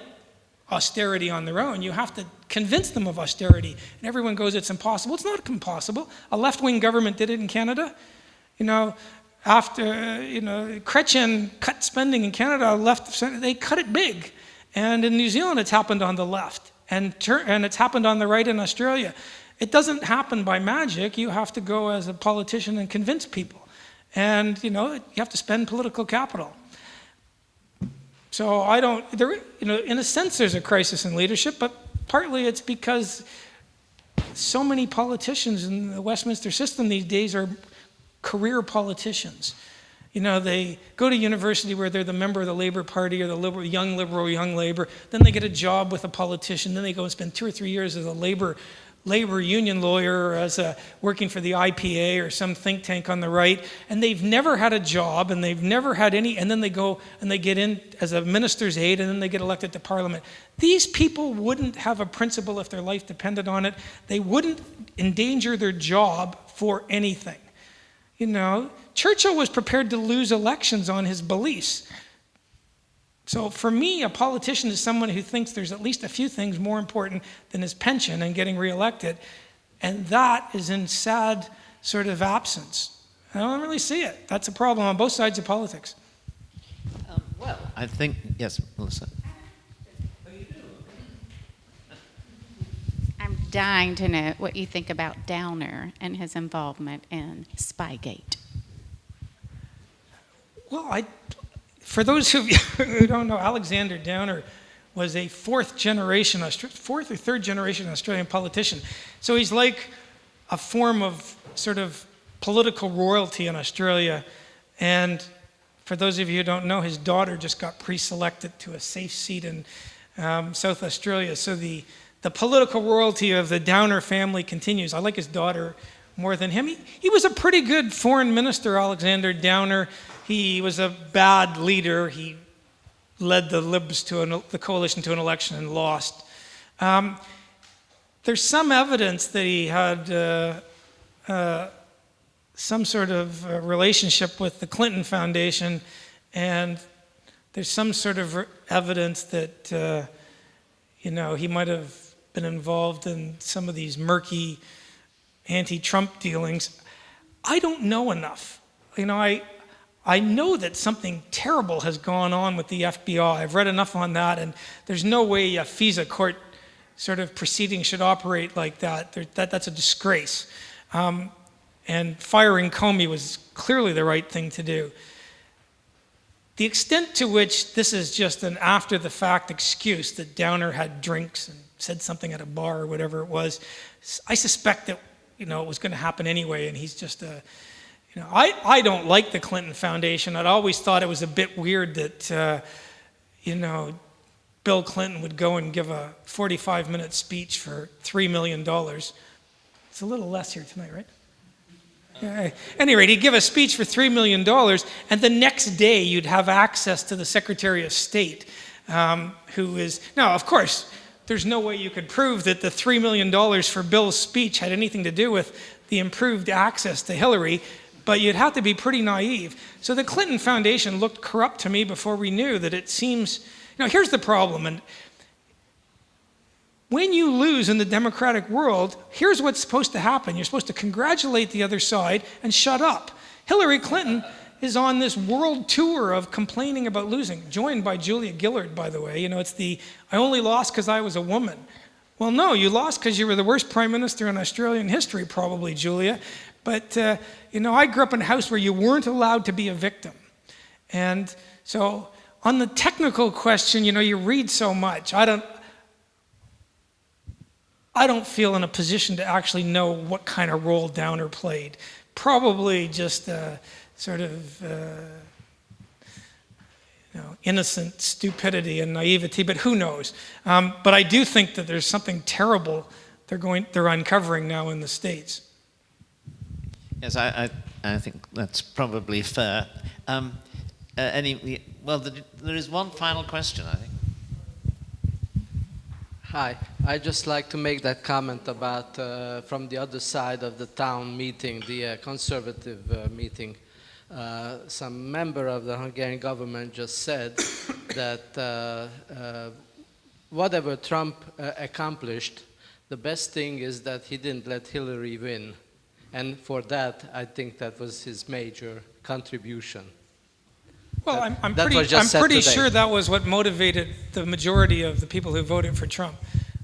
B: austerity on their own. You have to convince them of austerity. And everyone goes, it's impossible. It's not impossible. A left-wing government did it in Canada. After, Chrétien cut spending in Canada, they cut it big. And in New Zealand, it's happened on the left. And it's happened on the right in Australia. It doesn't happen by magic. You have to go as a politician and convince people. And, you have to spend political capital. So in a sense, there's a crisis in leadership, but partly it's because so many politicians in the Westminster system these days are career politicians. They go to university where they're the member of the Labour Party or the young Liberal, young Labour. Then they get a job with a politician. Then they go and spend 2 or 3 years as a labor union lawyer or as working for the IPA or some think tank on the right, and they've never had a job and they've never had any, and then they go and they get in as a minister's aide and then they get elected to parliament. These people wouldn't have a principle if their life depended on it. They wouldn't endanger their job for anything. Churchill was prepared to lose elections on his beliefs. So for me, a politician is someone who thinks there's at least a few things more important than his pension and getting reelected. And that is in sad sort of absence. I don't really see it. That's a problem on both sides of politics.
A: Well, I think, yes, Melissa.
J: I'm dying to know what you think about Downer and his involvement in Spygate.
B: Well, for those who don't know, Alexander Downer was a fourth or third generation Australian politician. So he's like a form of sort of political royalty in Australia. And for those of you who don't know, his daughter just got pre-selected to a safe seat in South Australia. So the political royalty of the Downer family continues. I like his daughter more than him. He was a pretty good foreign minister, Alexander Downer. He was a bad leader. He led the Libs the coalition to an election and lost. There's some evidence that he had some sort of relationship with the Clinton Foundation, and there's some sort of evidence that he might have been involved in some of these murky anti-Trump dealings. I don't know enough. I know that something terrible has gone on with the FBI. I've read enough on that, and there's no way a FISA court sort of proceeding should operate like that. That's a disgrace. And firing Comey was clearly the right thing to do. The extent to which this is just an after-the-fact excuse that Downer had drinks and said something at a bar or whatever it was, I suspect that it was going to happen anyway, and he's just I don't like the Clinton Foundation. I'd always thought it was a bit weird that, Bill Clinton would go and give a 45-minute speech for $3 million. It's a little less here tonight, right? At any rate, he'd give a speech for $3 million, and the next day you'd have access to the Secretary of State, who is... Now, of course, there's no way you could prove that the $3 million for Bill's speech had anything to do with the improved access to Hillary, but you'd have to be pretty naive. So the Clinton Foundation looked corrupt to me before we knew that it seems... here's the problem, and when you lose in the democratic world, here's what's supposed to happen. You're supposed to congratulate the other side and shut up. Hillary Clinton is on this world tour of complaining about losing, joined by Julia Gillard, by the way. It's I only lost because I was a woman. Well, no, you lost because you were the worst prime minister in Australian history, probably, Julia. But, I grew up in a house where you weren't allowed to be a victim. And so on the technical question, you read so much. I don't feel in a position to actually know what kind of role Downer played. Probably just sort of innocent stupidity and naivety, but who knows? But I do think that there's something terrible they're uncovering now in the States.
A: Yes, I think that's probably fair. There is one final question, I think.
K: Hi, I'd just like to make that comment about from the other side of the town meeting, the conservative meeting. Some member of the Hungarian government just said that whatever Trump accomplished, the best thing is that he didn't let Hillary win. And for that, I think that was his major contribution.
B: Well, I'm pretty sure that was what motivated the majority of the people who voted for Trump.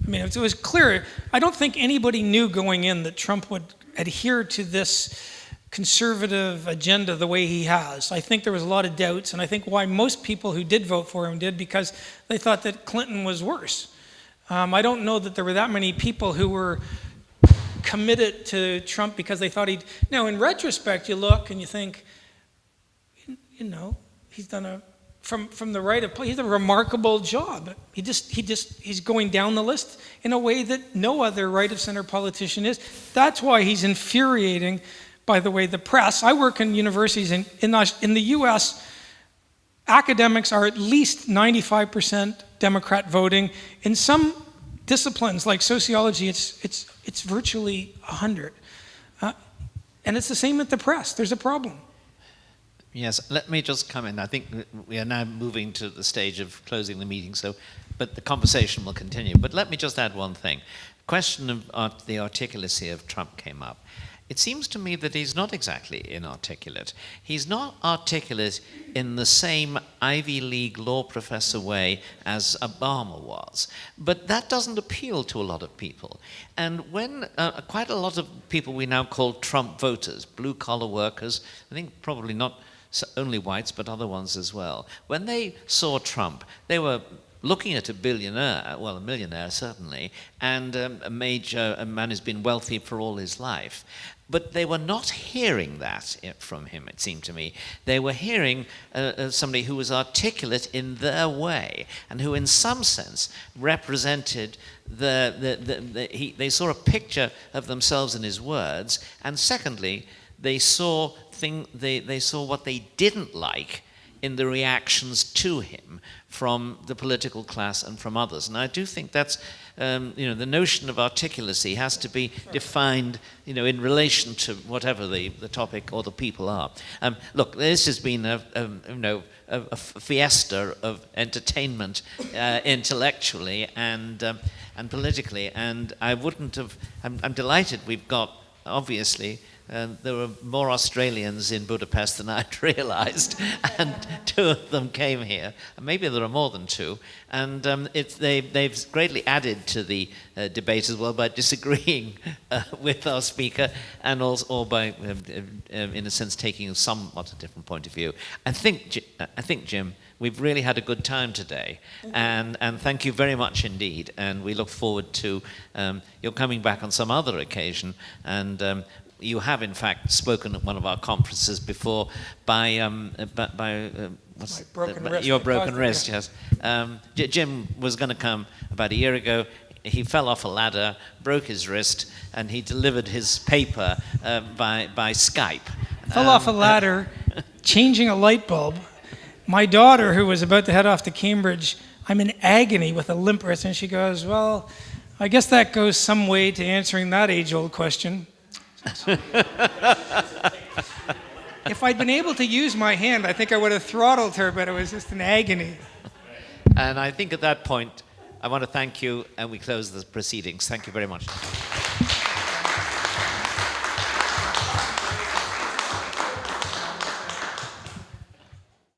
B: It was clear. I don't think anybody knew going in that Trump would adhere to this conservative agenda the way he has. I think there was a lot of doubts, and I think why most people who did vote for him did because they thought that Clinton was worse. I don't know that there were that many people who were committed to Trump because they thought he'd... Now, in retrospect, you look and you think, he's done from the right of play, he's done a remarkable job. He's going down the list in a way that no other right of center politician is. That's why he's infuriating, by the way, the press. I work in universities in the US, academics are at least 95% Democrat voting. In some disciplines like sociology, it's virtually 100. And it's the same with the press. There's a problem.
A: Yes, let me just come in. I think we are now moving to the stage of closing the meeting, but the conversation will continue. But let me just add one thing. The question of the articulacy of Trump came up. It seems to me that he's not exactly inarticulate. He's not articulate in the same Ivy League law professor way as Obama was. But that doesn't appeal to a lot of people. And when quite a lot of people we now call Trump voters, blue-collar workers, I think probably not only whites, but other ones as well, when they saw Trump, they were looking at a billionaire, well, a millionaire certainly, and a man who's been wealthy for all his life. But they were not hearing that from him, it seemed to me. They were hearing somebody who was articulate in their way and who, in some sense, represented they saw a picture of themselves in his words, and secondly, they saw what they didn't like in the reactions to him from the political class and from others. And I do think that's, the notion of articulacy has to be defined, in relation to whatever the topic or the people are. Look, this has been a fiesta of entertainment intellectually and politically, and I'm delighted we've got, obviously, there were more Australians in Budapest than I'd realized, and 2 of them came here. Maybe there are more than 2. And they've greatly added to the debate as well by disagreeing with our speaker, and also or by, in a sense, taking a somewhat different point of view. I think, Jim, we've really had a good time today, and thank you very much indeed. And we look forward to your coming back on some other occasion. And you have, in fact, spoken at one of our conferences before by your broken wrist, yes. Jim was going to come about a year ago. He fell off a ladder, broke his wrist, and he delivered his paper by Skype.
B: Fell off a ladder, changing a light bulb. My daughter, who was about to head off to Cambridge, I'm in agony with a limp wrist, and she goes, well, I guess that goes some way to answering that age-old question. If I'd been able to use my hand, I think I would have throttled her, but it was just an agony.
A: And I think at that point, I want to thank you, and we close the proceedings. Thank you very much.